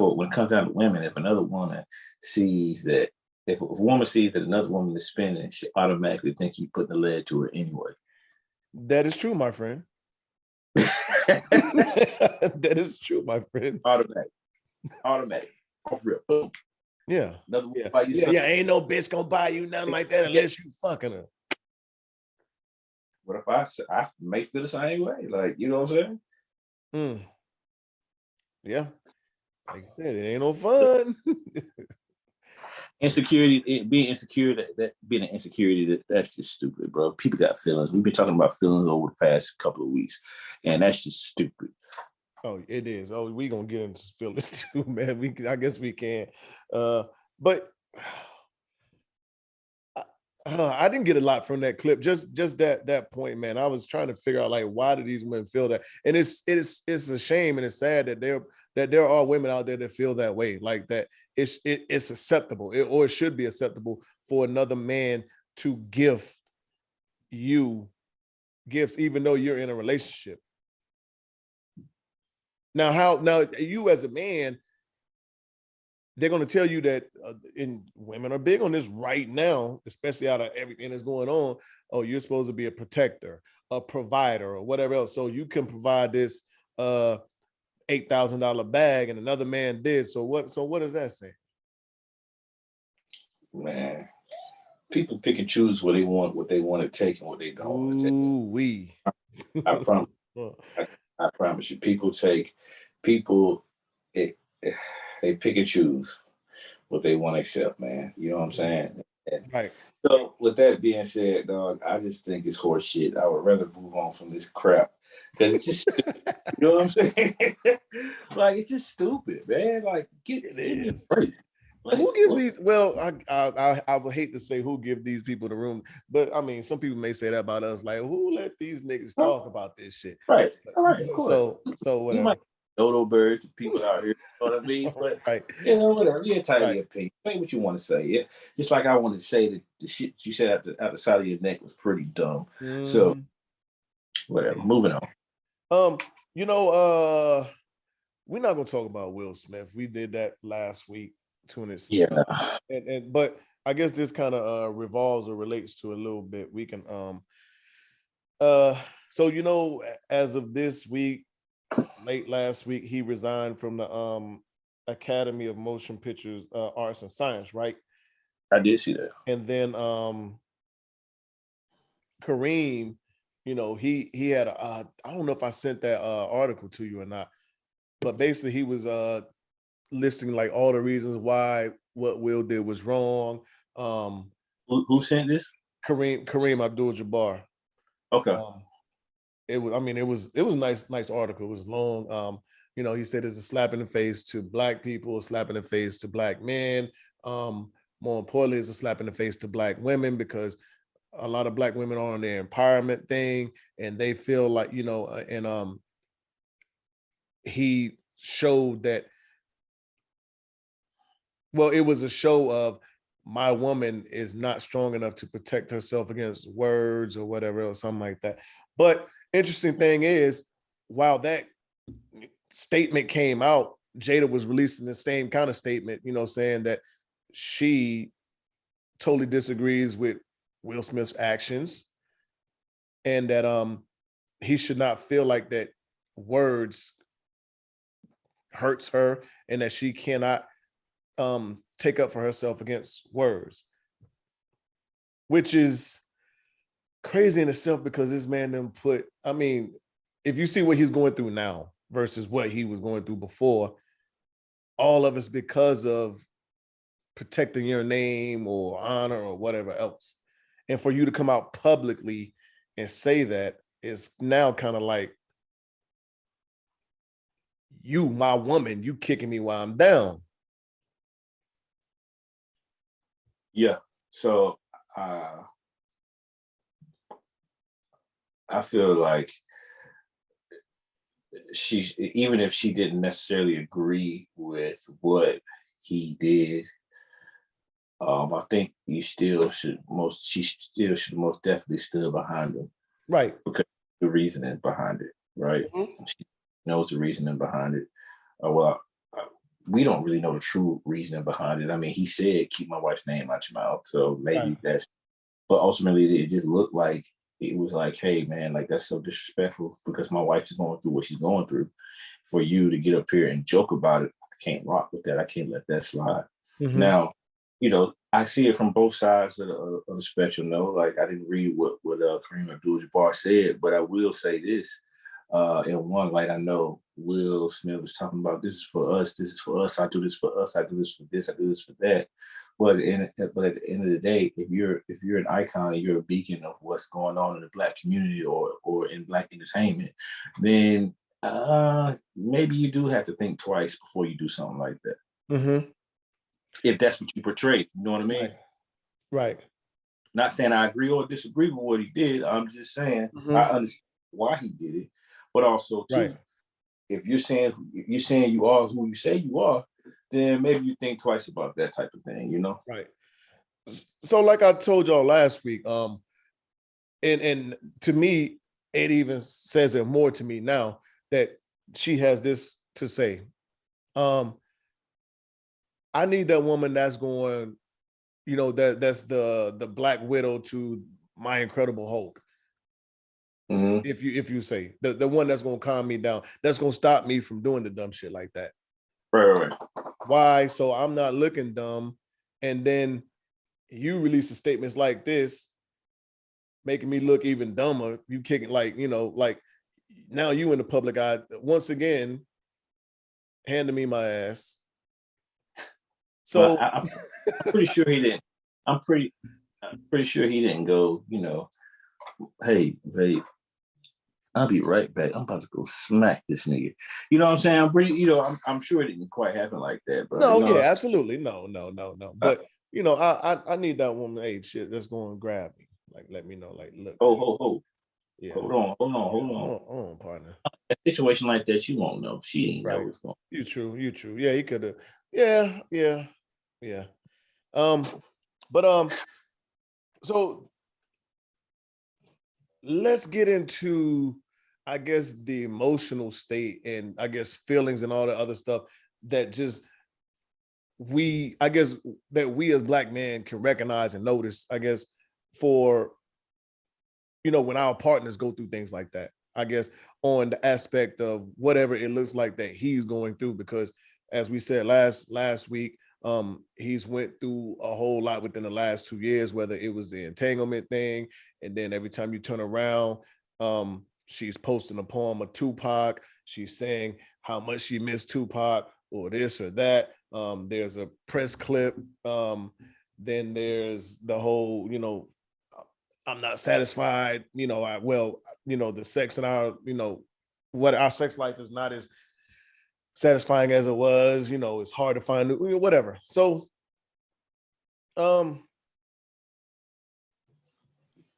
when it comes down to women, if another woman sees that, if a woman sees that another woman is spending, she automatically think you putting the leg to her anyway. That is true, my friend. That is true, my friend. Automatic. Off real. Boom. Yeah. Yeah. Ain't no bitch gonna buy you nothing like that unless you fucking her. What if I may feel the same way? Like, you know what I'm saying? Yeah. Like I said, it ain't no fun. Insecurity, being insecure, being an insecurity, that's just stupid, bro. People got feelings. We've been talking about feelings over the past couple of weeks, and that's just stupid. Oh, it is. Oh, we gonna get into feelings too, man. I guess we can. But I didn't get a lot from that clip. Just that point, man. I was trying to figure out, like, why do these women feel that? And it's a shame and it's sad that there are women out there that feel that way, like that. It's acceptable, or it should be acceptable for another man to give you gifts, even though you're in a relationship. Now you as a man, they're going to tell you that, and women are big on this right now, especially out of everything that's going on. Oh, you're supposed to be a protector, a provider, or whatever else. So you can provide this $8,000 bag, and another man did. So what does that say? Man, people pick and choose what they want to take and what they don't want to take. I promise. I promise you, they pick and choose what they want to accept, man. You know what I'm saying? Right. So with that being said, dog, I just think it's horse shit. I would rather move on from this crap because it's just stupid. You know what I'm saying? Like, it's just stupid, man. Like, give me a break. Like, who gives these? Well, I would hate to say who give these people the room, but I mean, some people may say that about us. Like, who let these niggas talk about this shit? Right. All right. Of course. So whatever. You might dodo birds to people out here. You know what I mean? But whatever. You're entitled to your opinion. Say what you want to say. Yeah. Just like I wanted to say that the shit you said out the side of your neck was pretty dumb. So whatever. Moving on. We're not gonna talk about Will Smith. We did that last week. Yeah. But I guess this kind of revolves or relates to a little bit. We can so as of this week, late last week, he resigned from the Academy of Motion Pictures Arts and Science, right? I did see that. And then Kareem, he had I don't know if I sent that article to you or not, but basically he was listing like all the reasons why what Will did was wrong. Who sent this? Kareem Abdul-Jabbar. Okay. It was a nice article. It was long. He said it's a slap in the face to Black people, a slap in the face to Black men. More importantly, it's a slap in the face to Black women, because a lot of Black women are on their empowerment thing, and they feel like, he showed that. Well, it was a show of my woman is not strong enough to protect herself against words or whatever else, something like that. But interesting thing is, while that statement came out, Jada was releasing the same kind of statement, saying that she totally disagrees with Will Smith's actions, and that he should not feel like that words hurts her, and that she cannot take up for herself against words, which is crazy in itself, because this man done if you see what he's going through now versus what he was going through before, all of it's because of protecting your name or honor or whatever else. And for you to come out publicly and say that, it's now kind of like, you, my woman, you kicking me while I'm down. Yeah. So I feel like even if she didn't necessarily agree with what he did, I think she still should most definitely stood behind him. Right. Because the reasoning behind it, right? Mm-hmm. She knows the reasoning behind it. We don't really know the true reasoning behind it. I mean, he said, keep my wife's name out your mouth. So maybe that's, but ultimately it just looked like, it was like, hey man, like that's so disrespectful because my wife is going through what she's going through. For you to get up here and joke about it, I can't rock with that. I can't let that slide. Mm-hmm. Now, I see it from both sides of the spectrum. No, like I didn't read what Kareem Abdul-Jabbar said, but I will say this. In one light, I know Will Smith was talking about, this is for us, this is for us, I do this for us, I do this for this, I do this for that. But at the end of the day, if you're an icon and you're a beacon of what's going on in the Black community or in Black entertainment, then maybe you do have to think twice before you do something like that. Mm-hmm. If that's what you portray, you know what I mean? Right. Not saying I agree or disagree with what he did. I'm just saying I understand why he did it, but also too, if you're saying you are who you say you are, then maybe you think twice about that type of thing, Right. So like I told y'all last week, and to me, it even says it more to me now that she has this to say. I need that woman that's going, that's the Black Widow to my Incredible Hulk. Mm-hmm. If you say the one that's gonna calm me down, that's gonna stop me from doing the dumb shit like that. Right. Why? So I'm not looking dumb, and then you release statements like this, making me look even dumber. You kicking like now you in the public eye once again, handing me my ass. So I'm pretty sure he didn't. I'm pretty sure he didn't go, hey, babe, I'll be right back. I'm about to go smack this nigga. You know what I'm saying? I'm pretty, I'm sure it didn't quite happen like that. But no, yeah, absolutely. No. But I need that woman, hey, shit, that's going to grab me. Like, let me know, like, look. Yeah. Hold on, partner. A situation like that, you won't know. She ain't know what's going on. You true. Yeah, he could have. Yeah. So let's get into, I guess, the emotional state and I guess feelings and all the other stuff that just we as Black men can recognize and notice, I guess, for when our partners go through things like that, I guess, on the aspect of whatever it looks like that he's going through, because as we said last week, he's went through a whole lot within the last 2 years, whether it was the entanglement thing, and then every time you turn around, she's posting a poem of Tupac. She's saying how much she missed Tupac or this or that. There's a press clip. Then there's the whole, I'm not satisfied. The sex in our, what our sex life is not as satisfying as it was. It's hard to find whatever. So,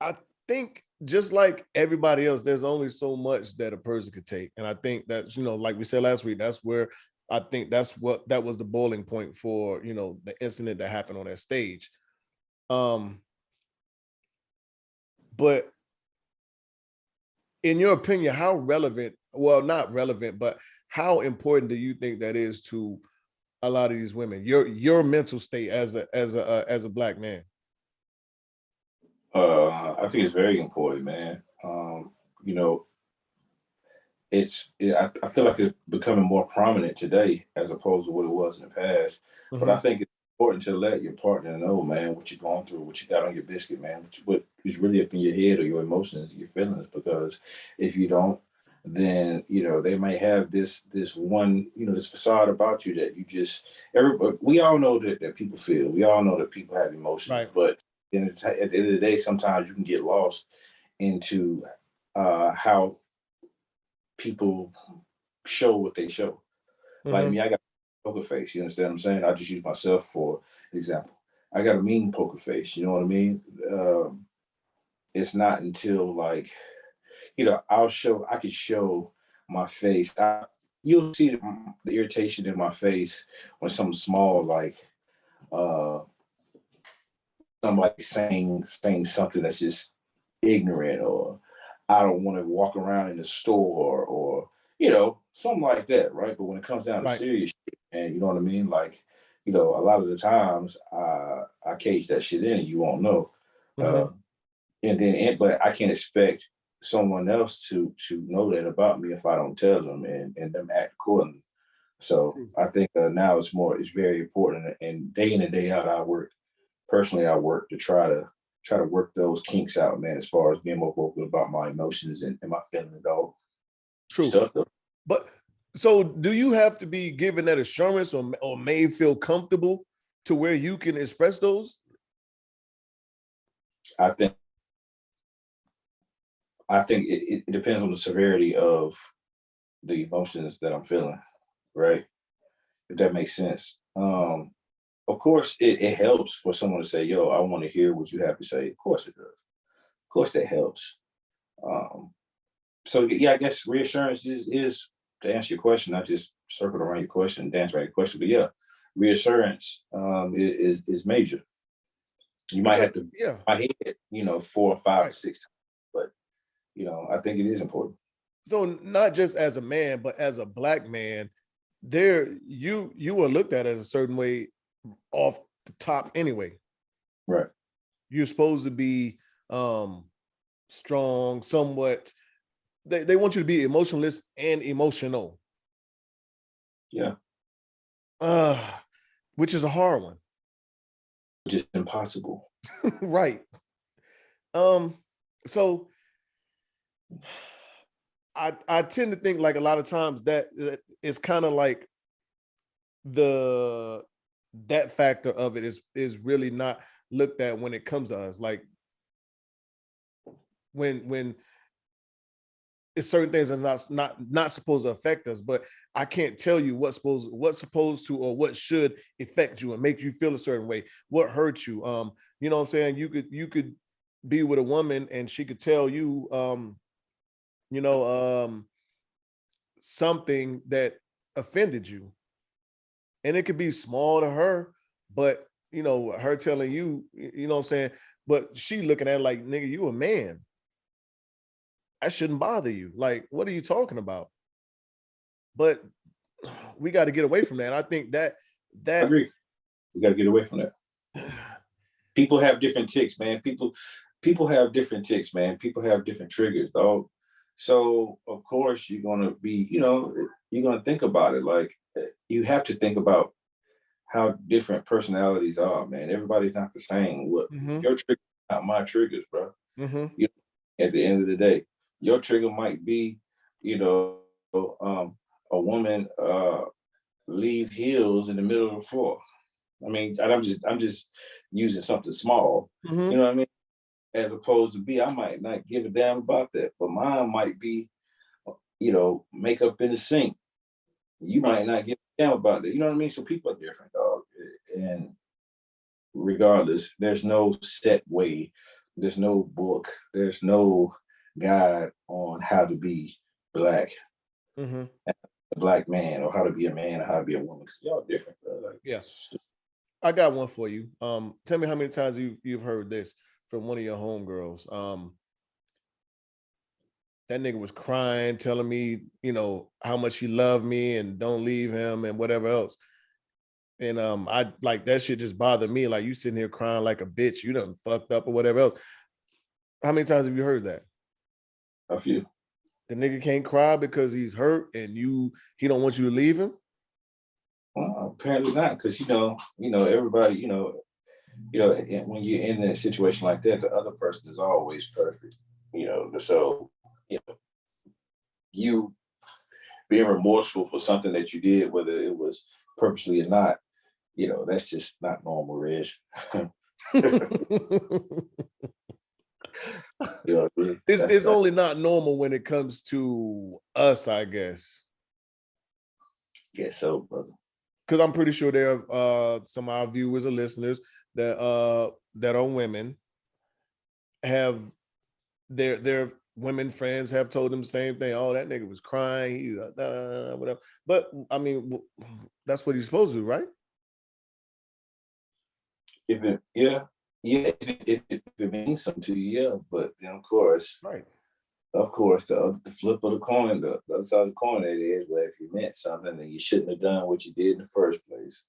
I think just like everybody else, there's only so much that a person could take, and I think that like we said last week, that's where I think that was the boiling point for the incident that happened on that stage. But in your opinion, how relevant, well, not relevant, but how important do you think that is to a lot of these women, your mental state as a Black man? I think it's very important, man. I feel like it's becoming more prominent today as opposed to what it was in the past. Mm-hmm. But I think it's important to let your partner know, man, what you're going through, what you got on your biscuit, man, what is really up in your head or your emotions, your feelings. Because if you don't, then they might have this one, this facade about you that you just we all know that people feel. We all know that people have emotions, right. But at the end of the day, sometimes you can get lost into how people show what they show. Like me, I got a poker face. You understand what I'm saying? I just use myself for example. I got a mean poker face. You know what I mean? It's not until like, I could show my face. You'll see the irritation in my face when something small, like somebody saying something that's just ignorant, or I don't want to walk around in the store, or something like that, right? But when it comes down to serious shit, and you know what I mean, like a lot of the times I cage that shit in, and you won't know. But I can't expect someone else to know that about me if I don't tell them and them act accordingly. So I think now it's very important, and day in and day out, I work to try to work those kinks out, man, as far as being more vocal about my emotions and my feelings, all stuff. But so do you have to be given that assurance or made feel comfortable to where you can express those? I think it depends on the severity of the emotions that I'm feeling, right? If that makes sense. Of course, it helps for someone to say, yo, I want to hear what you have to say. Of course it does. Of course that helps. So yeah, I guess reassurance is to answer your question. I just circled around your question, dance around your question. But yeah, reassurance is major. You might have to my head, 4 or 5 or 6 times, but I think it is important. So not just as a man, but as a Black man, you were looked at as a certain way off the top anyway. Right. You're supposed to be strong, somewhat. They want you to be emotionless and emotional. Yeah. Which is a hard one. Which is impossible. Right. So I tend to think like a lot of times that it's kind of like that factor of it is really not looked at when it comes to us. Like when it's certain things that's not supposed to affect us, but I can't tell you what's supposed to or what should affect you and make you feel a certain way, what hurts you. You know what I'm saying? You could be with a woman and she could tell you something that offended you. And it could be small to her, but her telling you, you know what I'm saying? But she looking at it like, nigga, you a man. I shouldn't bother you. Like, what are you talking about? But we got to get away from that. I think that I agree. We got to get away from that. People have different ticks, man. People have different ticks, man. People have different triggers, dog. So of course you're gonna be, you're gonna think about it. Like you have to think about how different personalities are, man. Everybody's not the same. What your trigger, not my triggers, bro. At the end of the day, your trigger might be, a woman leave heels in the middle of the floor. I mean, I'm just using something small. You know what I mean? As opposed to I might not give a damn about that, but mine might be, makeup in the sink. You might not give a damn about that. You know what I mean? So people are different, dog. And regardless, there's no set way, there's no book, there's no guide on how to be Black, a Black man, or how to be a man, or how to be a woman. Because y'all different, bro. Like, yes. I got one for you. Tell me how many times you've heard this from one of your homegirls. That nigga was crying, telling me, how much he loved me and don't leave him and whatever else. And I like that shit just bothered me. Like you sitting here crying like a bitch, you done fucked up or whatever else. How many times have you heard that? A few. The nigga can't cry because he's hurt and he don't want you to leave him? Well, apparently not, because everybody, when you're in a situation like that, the other person is always perfect. So you being remorseful for something that you did, whether it was purposely or not, that's just not normal, Reg. Yeah, It's only not normal when it comes to us, I guess. Guess so, brother. Because I'm pretty sure there are some of our viewers or listeners that are women, have their women friends have told them the same thing. Oh, that nigga was crying, he whatever. But I mean, that's what he's supposed to do, right? If it means something to you, yeah. But then of course, Right. Of course, the flip of the coin, the other side of the coin, it is, well, if you meant something, then you shouldn't have done what you did in the first place.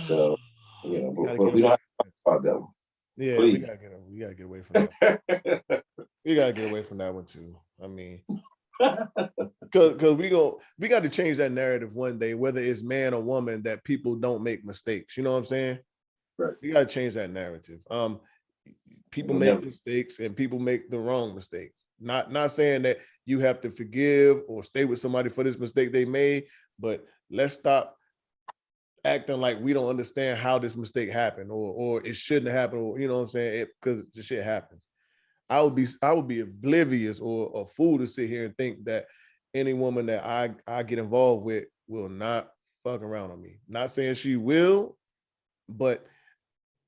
So, but we don't have to talk about that one. Yeah, Please. we gotta get away from that. We gotta get away from that one too. I mean, because we got to change that narrative one day, whether it's man or woman, that people don't make mistakes. You know what I'm saying? Right. We got to change that narrative. People make mistakes and people make the wrong mistakes. Not saying that you have to forgive or stay with somebody for this mistake they made, but let's stop acting like we don't understand how this mistake happened or it shouldn't happen, or you know what I'm saying, because the shit happens. I would be oblivious or a fool to sit here and think that any woman that I get involved with will not fuck around on me. Not saying she will, but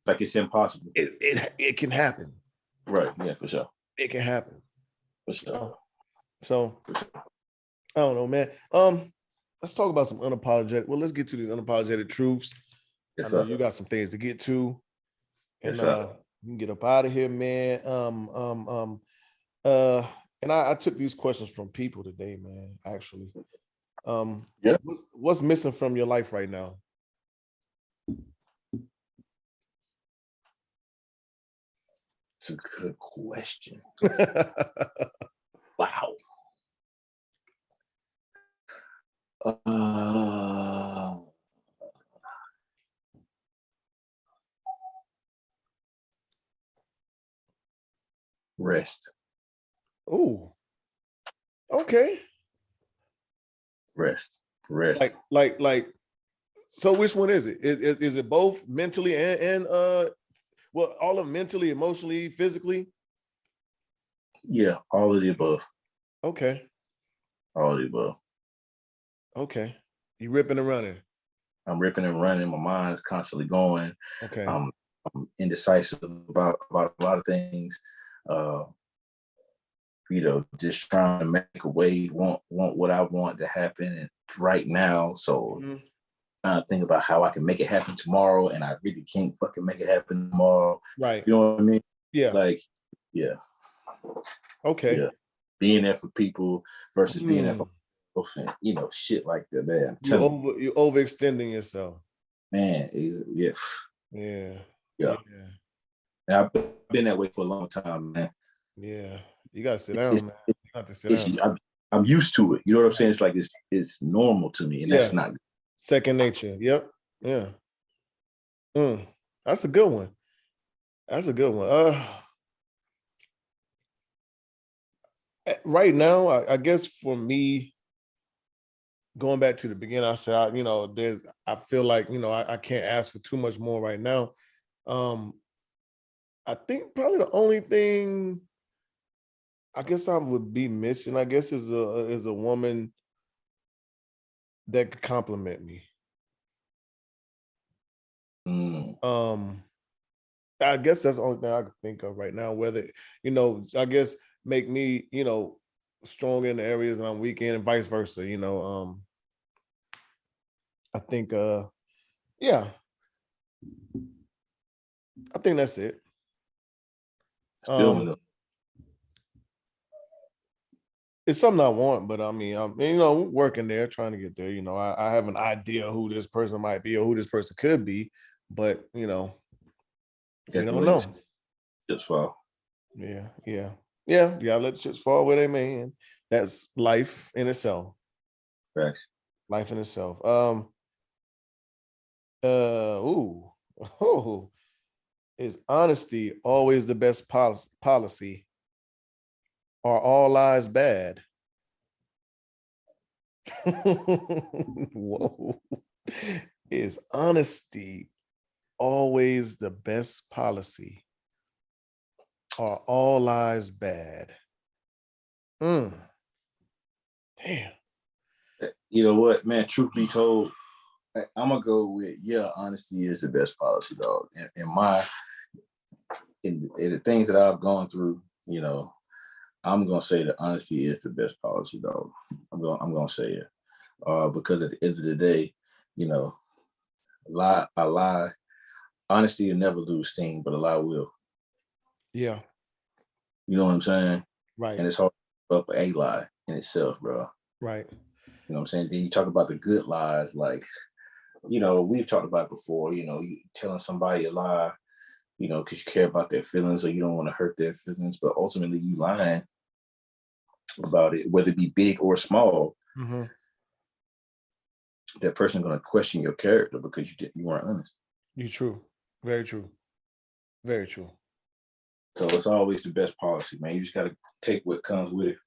like it's impossible. It can happen. Right. Yeah, for sure. It can happen. For sure. So I don't know, man. Let's talk about some unapologetic. Well, let's get to these unapologetic truths. Yes, I know sir. you got some things to get to. And Yes, sir. you can get up out of here, man. And I took these questions from people today, man, actually. Yeah. What's missing from your life right now? It's a good question. Wow. Rest. Oh, okay. Rest. Like. So which one is it? Is it both mentally and well, all of them, mentally, emotionally, physically? Yeah, all of the above. Okay. All of the above. Okay. You ripping and running. I'm ripping and running. My mind's constantly going. Okay. I'm indecisive about a lot of things. Just trying to make a way, want what I want to happen right now. So trying to think about how I can make it happen tomorrow, and I really can't fucking make it happen tomorrow. Right. You know what I mean? Yeah. Like, yeah. Okay. Yeah. Being there for people versus being there for shit like that, man. You're overextending yourself. Man, yeah. Yeah. And I've been that way for a long time, man. Yeah. You gotta sit down, man. You got to sit down. I'm used to it. You know what I'm saying? It's like it's normal to me, and that's not second nature. Yep. Yeah. That's a good one. Right now, I guess for me, going back to the beginning, I said, I feel like, I can't ask for too much more right now. I think probably the only thing I guess I would be missing, I guess, is a woman that could compliment me. I guess that's the only thing I could think of right now. Whether, I guess make me, strong in the areas and I'm weak in, and vice versa. I think, yeah, I think that's it. It's something I want, but I mean, I'm, working there, trying to get there. I have an idea who this person might be or who this person could be, but you don't know. Chips fall. Yeah. Let the chips fall where they may, and that's life in itself. Facts. Life in itself. Is honesty always the best policy? Are all lies bad? Whoa. Is honesty always the best policy? Are all lies bad? Damn. You know what, man? Truth be told, I'm gonna go with honesty is the best policy, dog. In the things that I've gone through, I'm gonna say that honesty is the best policy, dog. I'm gonna say it, because at the end of the day, a lie. Honesty will never lose steam, but a lie will. Yeah. You know what I'm saying? Right. And it's hard to up a lie in itself, bro. Right. You know what I'm saying? Then you talk about the good lies, like, we've talked about before, you telling somebody a lie, because you care about their feelings or you don't want to hurt their feelings, but ultimately you lying about it, whether it be big or small. Mm-hmm. That person going to question your character because you weren't honest. You're true. Very true. Very true. So it's always the best policy, man. You just got to take what comes with it.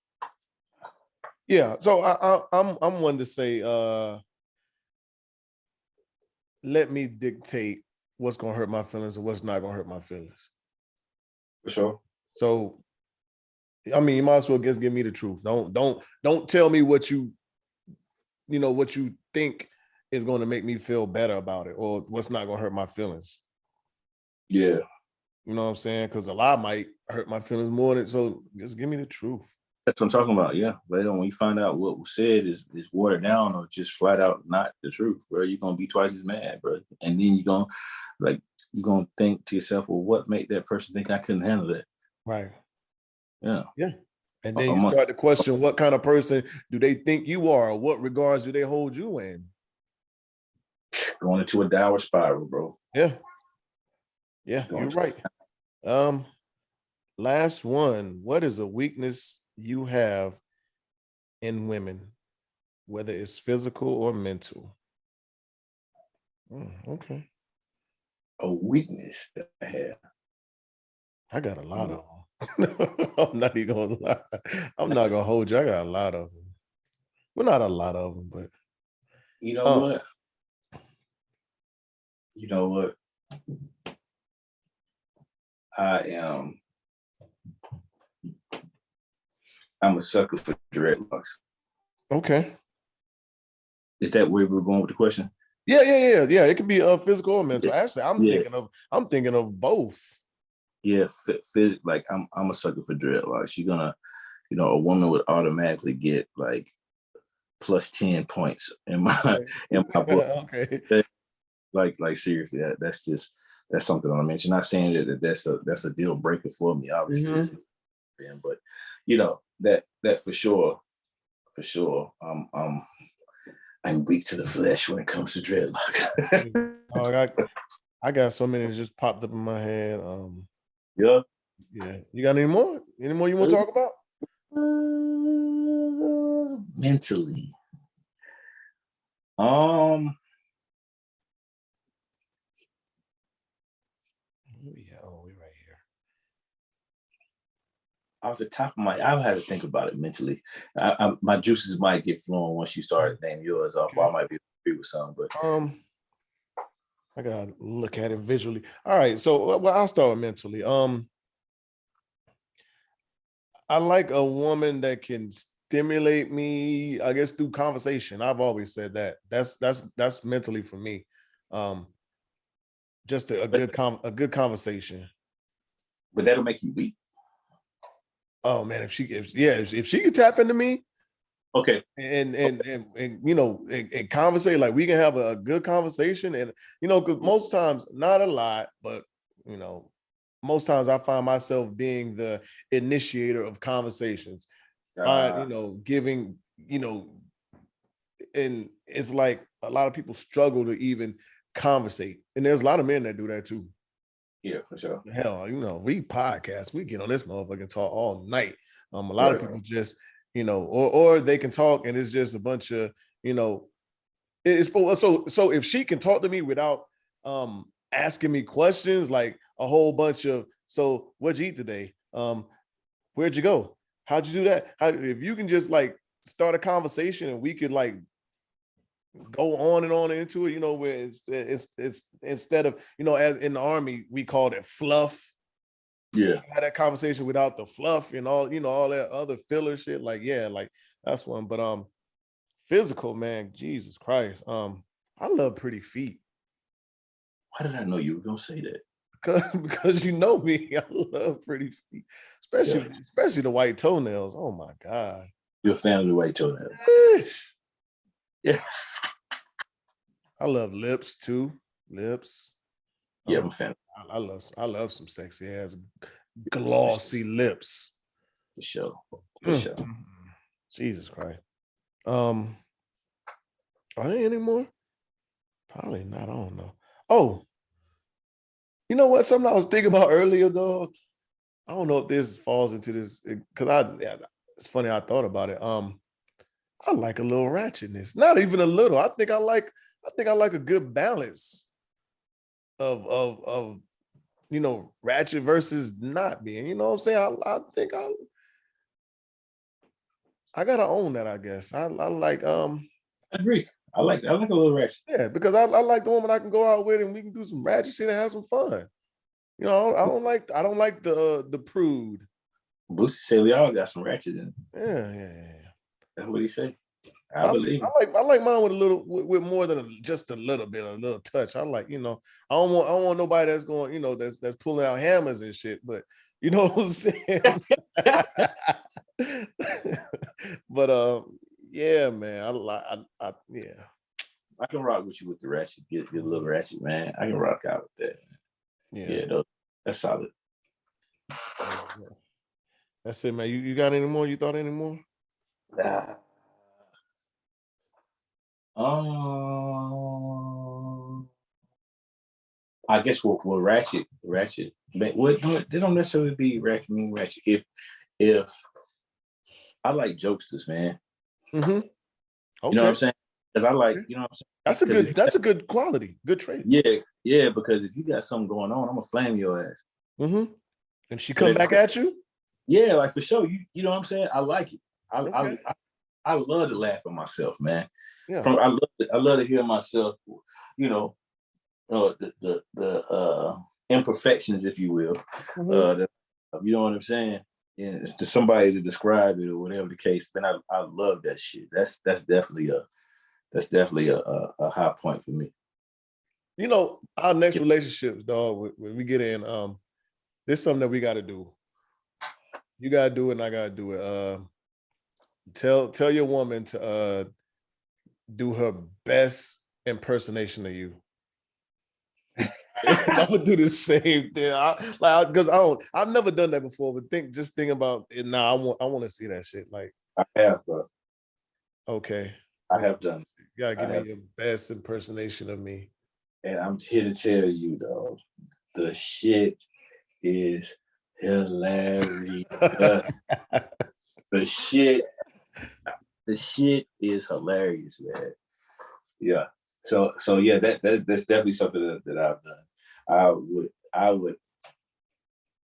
Yeah. So I'm one to say, let me dictate what's gonna hurt my feelings and what's not gonna hurt my feelings. For sure. So, I mean, you might as well just give me the truth. Don't tell me what you think is going to make me feel better about it or what's not going to hurt my feelings. Yeah. You know what I'm saying? Because a lie might hurt my feelings more than, so just give me the truth. That's what I'm talking about. Yeah. Later when you find out what was said is watered down or just flat out not the truth, bro, you're gonna be twice as mad, bro. And then you're gonna think to yourself, well, what made that person think I couldn't handle that? Right. Yeah. Yeah. And then you start to question what kind of person do they think you are, or what regards do they hold you in? Going into a downward spiral, bro. Yeah. Yeah, you're right. Last one. What is a weakness you have in women, whether it's physical or mental? Okay. A weakness that I have. I got a lot of them. I'm not even gonna lie. I'm not gonna hold you. I got a lot of them. Well, not a lot of them, but you know what? You know what? I'm a sucker for dreadlocks. Okay. Is that where we're going with the question? Yeah. It can be physical or mental. Actually, I'm thinking of both. Yeah, like I'm a sucker for dreadlocks. You're gonna, a woman would automatically get like plus 10 points in my book. Okay. Like seriously, that's something I mentioned. Not saying that's a deal breaker for me, obviously. Mm-hmm. But that for sure. I'm weak to the flesh when it comes to dreadlocks. I got so many that just popped up in my head. Yeah. You got any more? Any more you want to talk about? Mentally. We're right here. Off the top of I've had to think about it mentally. My juices might get flowing once you start naming yours off. Okay. I might be agree with some, but I gotta look at it visually. All right, so I'll start with mentally. I like a woman that can stimulate me, I guess, through conversation. I've always said that. That's mentally for me. Just a good conversation. But that'll make you weak. Oh man, if she could tap into me, okay, and conversate, like we can have a good conversation, and because most times, not a lot, but most times I find myself being the initiator of conversations, giving, and it's like a lot of people struggle to even conversate, and there's a lot of men that do that too. Yeah, for sure. Hell, we podcast, we get on this motherfucker and talk all night. A lot of people just, or they can talk and it's just a bunch of, so if she can talk to me without asking me questions, like a whole bunch of, so what'd you eat today? Where'd you go? How'd you do that? If you can just like start a conversation and we could like go on and on into it, where it's instead of, as in the Army, we called it fluff. Yeah. Had that conversation without the fluff and all, all that other filler shit. Like, yeah, like that's one. But physical, man, Jesus Christ. I love pretty feet. Why did I know you were gonna say that? Because you know me, I love pretty feet, especially the white toenails. Oh my God. You're a fan of the white toenails. Yeah. I love lips too. Lips. Yeah, I'm a fan. I love some sexy ass glossy lips. For sure. For sure. Jesus Christ. Are there any more? Probably not. I don't know. Oh, you know what? Something I was thinking about earlier, dog. I don't know if this falls into this because it's funny. I thought about it. I like a little ratchetness. Not even a little. I think I like a good balance of ratchet versus not being. You know what I'm saying? I think I gotta own that. I guess I like I agree. I like a little ratchet. Yeah, because I like the woman I can go out with and we can do some ratchet shit and have some fun. I don't like the prude. Boosie said we all got some ratchet in it. Yeah. That's what he said. I believe. I like mine with a little, with more than just a little bit, a little touch. I like, I don't want nobody that's going, that's pulling out hammers and shit. But you know what I'm saying. But yeah, man, yeah. I can rock with you with the ratchet. Get a little ratchet, man. I can rock out with that. Yeah, that's solid. That's it, man. You got any more? You thought any more? I guess we'll ratchet. But they don't necessarily be ratchet. If I like jokesters, man. Mm-hmm. Okay. You know what I'm saying? Because I like, you know what I'm saying? That's a good quality, good trait. Yeah, because if you got something going on, I'm gonna flame your ass. Mm-hmm. And she come back at you? Yeah, like for sure. You know what I'm saying? I like it. I love to laugh at myself, man. Yeah. I love to hear myself, the imperfections, if you will. Mm-hmm. You know what I'm saying? And it's to somebody to describe it or whatever the case. Man, I love that shit. That's definitely a high point for me. Our next relationships, dog, when we get in, there's something that we got to do. You got to do it and I got to do it. Tell your woman to do her best impersonation of you. I'm gonna do the same thing. I've never done that before, but think about it now. I want to see that shit. Like I have, bro. Okay. I have done. You gotta give me your best impersonation of me. And I'm here to tell you, though, the shit is hilarious. The shit is hilarious, man. Yeah. So yeah, that's definitely something that I've done. I would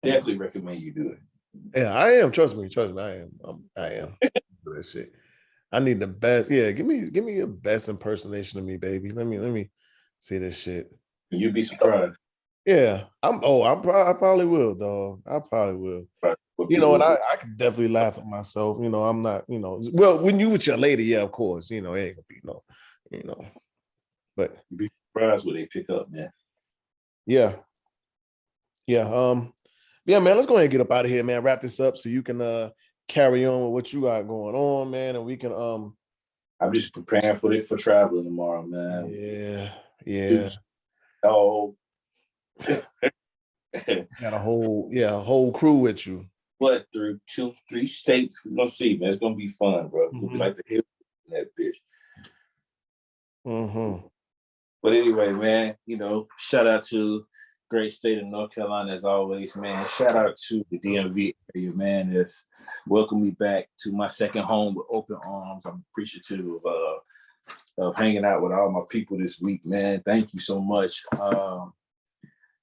definitely recommend you do it. Yeah, I am. Trust me, I am. I am. That shit. I need the best. Yeah, give me your best impersonation of me, baby. Let me see this shit. You'd be surprised. Yeah, I probably will, dog. I probably will. And I can definitely laugh at myself. I'm not, well, when you with your lady, yeah, of course, it ain't gonna be but you'd be surprised what they pick up, man. Yeah. Yeah. Yeah, man, let's go ahead and get up out of here, man. Wrap this up so you can carry on with what you got going on, man. And we can I'm just preparing for traveling tomorrow, man. Yeah. Oh. Got a whole crew with you. What, through 2-3 states? We're gonna see, man. It's gonna be fun, bro. We'll be like the hill in that bitch. Mm-hmm. But anyway, man, shout out to great state of North Carolina as always, man. Shout out to the DMV area, man. That's welcomed me back to my second home with open arms. I'm appreciative of hanging out with all my people this week, man. Thank you so much.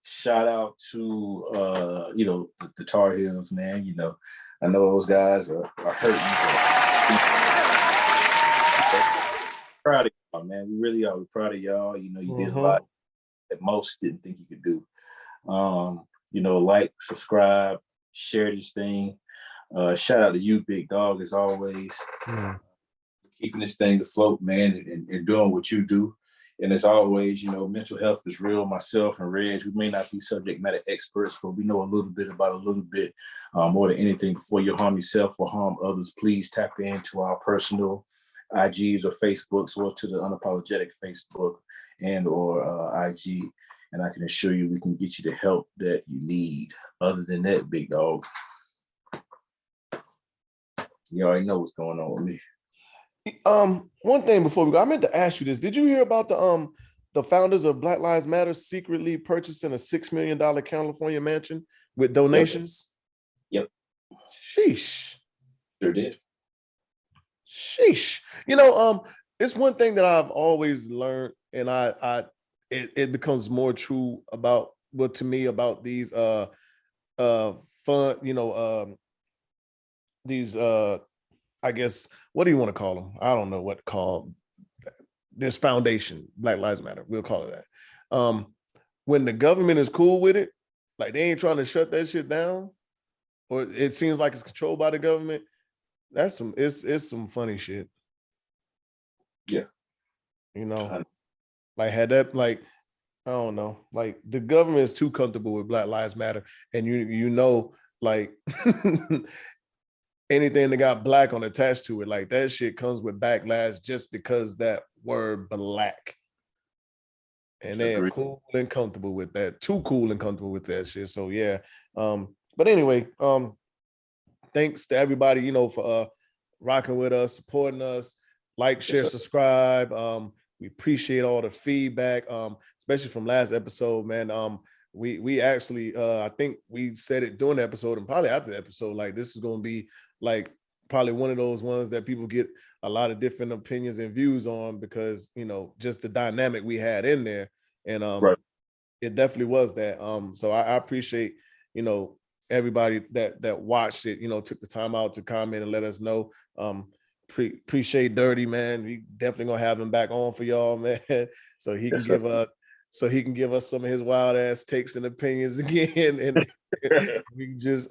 Shout out to the Tar Heels, man. I know those guys are hurting. Proud of y'all, man. We really are. We're proud of y'all. You did a lot that most didn't think you could do. like, subscribe, share this thing. Shout out to you, big dog, as always. Keeping this thing afloat, man, and doing what you do. And as always, mental health is real. Myself and Reg, we may not be subject matter experts, but we know a little bit about a little bit. More than anything, before you harm yourself or harm others, please tap into our personal IGs or Facebooks, or to the Unapologetic Facebook and or IG. And I can assure you we can get you the help that you need. Other than that, big dog, you already know what's going on with me. One thing before we go, I meant to ask you this. Did you hear about the founders of Black Lives Matter secretly purchasing a $6 million California mansion with donations? Yep. Sheesh. Sure did. Sheesh. It's one thing that I've always learned, and it becomes more true about these fun, these I guess, what do you want to call them? I don't know what to call this foundation, Black Lives Matter. We'll call it that. When the government is cool with it, like they ain't trying to shut that shit down, or it seems like it's controlled by the government. It's some funny shit. Yeah. Like had that, like, I don't know, like the government is too comfortable with Black Lives Matter, and like anything that got black on attached to it, like that shit comes with backlash just because that word black. And they're cool and comfortable with that. Too cool and comfortable with that shit. So yeah. But anyway, thanks to everybody, for rocking with us, supporting us, like, share, subscribe. We appreciate all the feedback, especially from last episode, man. We actually, I think we said it during the episode and probably after the episode, like this is going to be like probably one of those ones that people get a lot of different opinions and views on because, just the dynamic we had in there. And it definitely was that. So I appreciate, everybody that watched it, took the time out to comment and let us know. Appreciate Dirty, man. We definitely gonna have him back on for y'all, man. So he can give us some of his wild ass takes and opinions again. And we can just,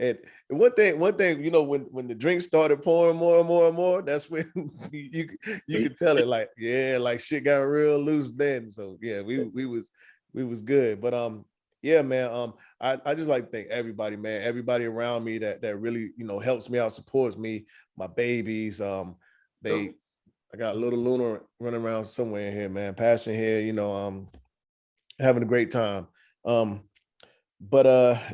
and one thing, when the drinks started pouring more and more and more, that's when you could tell it, like, yeah, like shit got real loose then. So yeah, we was good. But yeah, man. I just like to thank everybody, man. Everybody around me that really, helps me out, supports me, my babies. I got a little Luna running around somewhere in here, man. Passion here, having a great time. But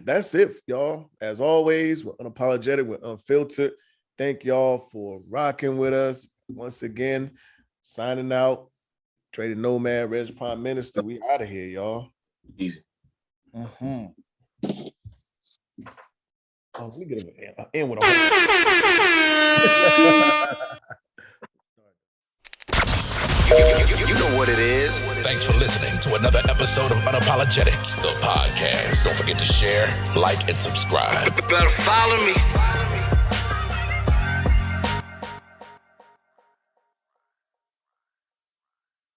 that's it, y'all. As always, we're unapologetic, we're unfiltered. Thank y'all for rocking with us. Once again, signing out. Traded Nomad, Reg Prime Minister. We out of here, y'all. Easy. Oh, let me get an end with a You know what it is. Thanks for listening to another episode of Unapologetic, the podcast. Don't forget to share, like, and subscribe. Better follow me.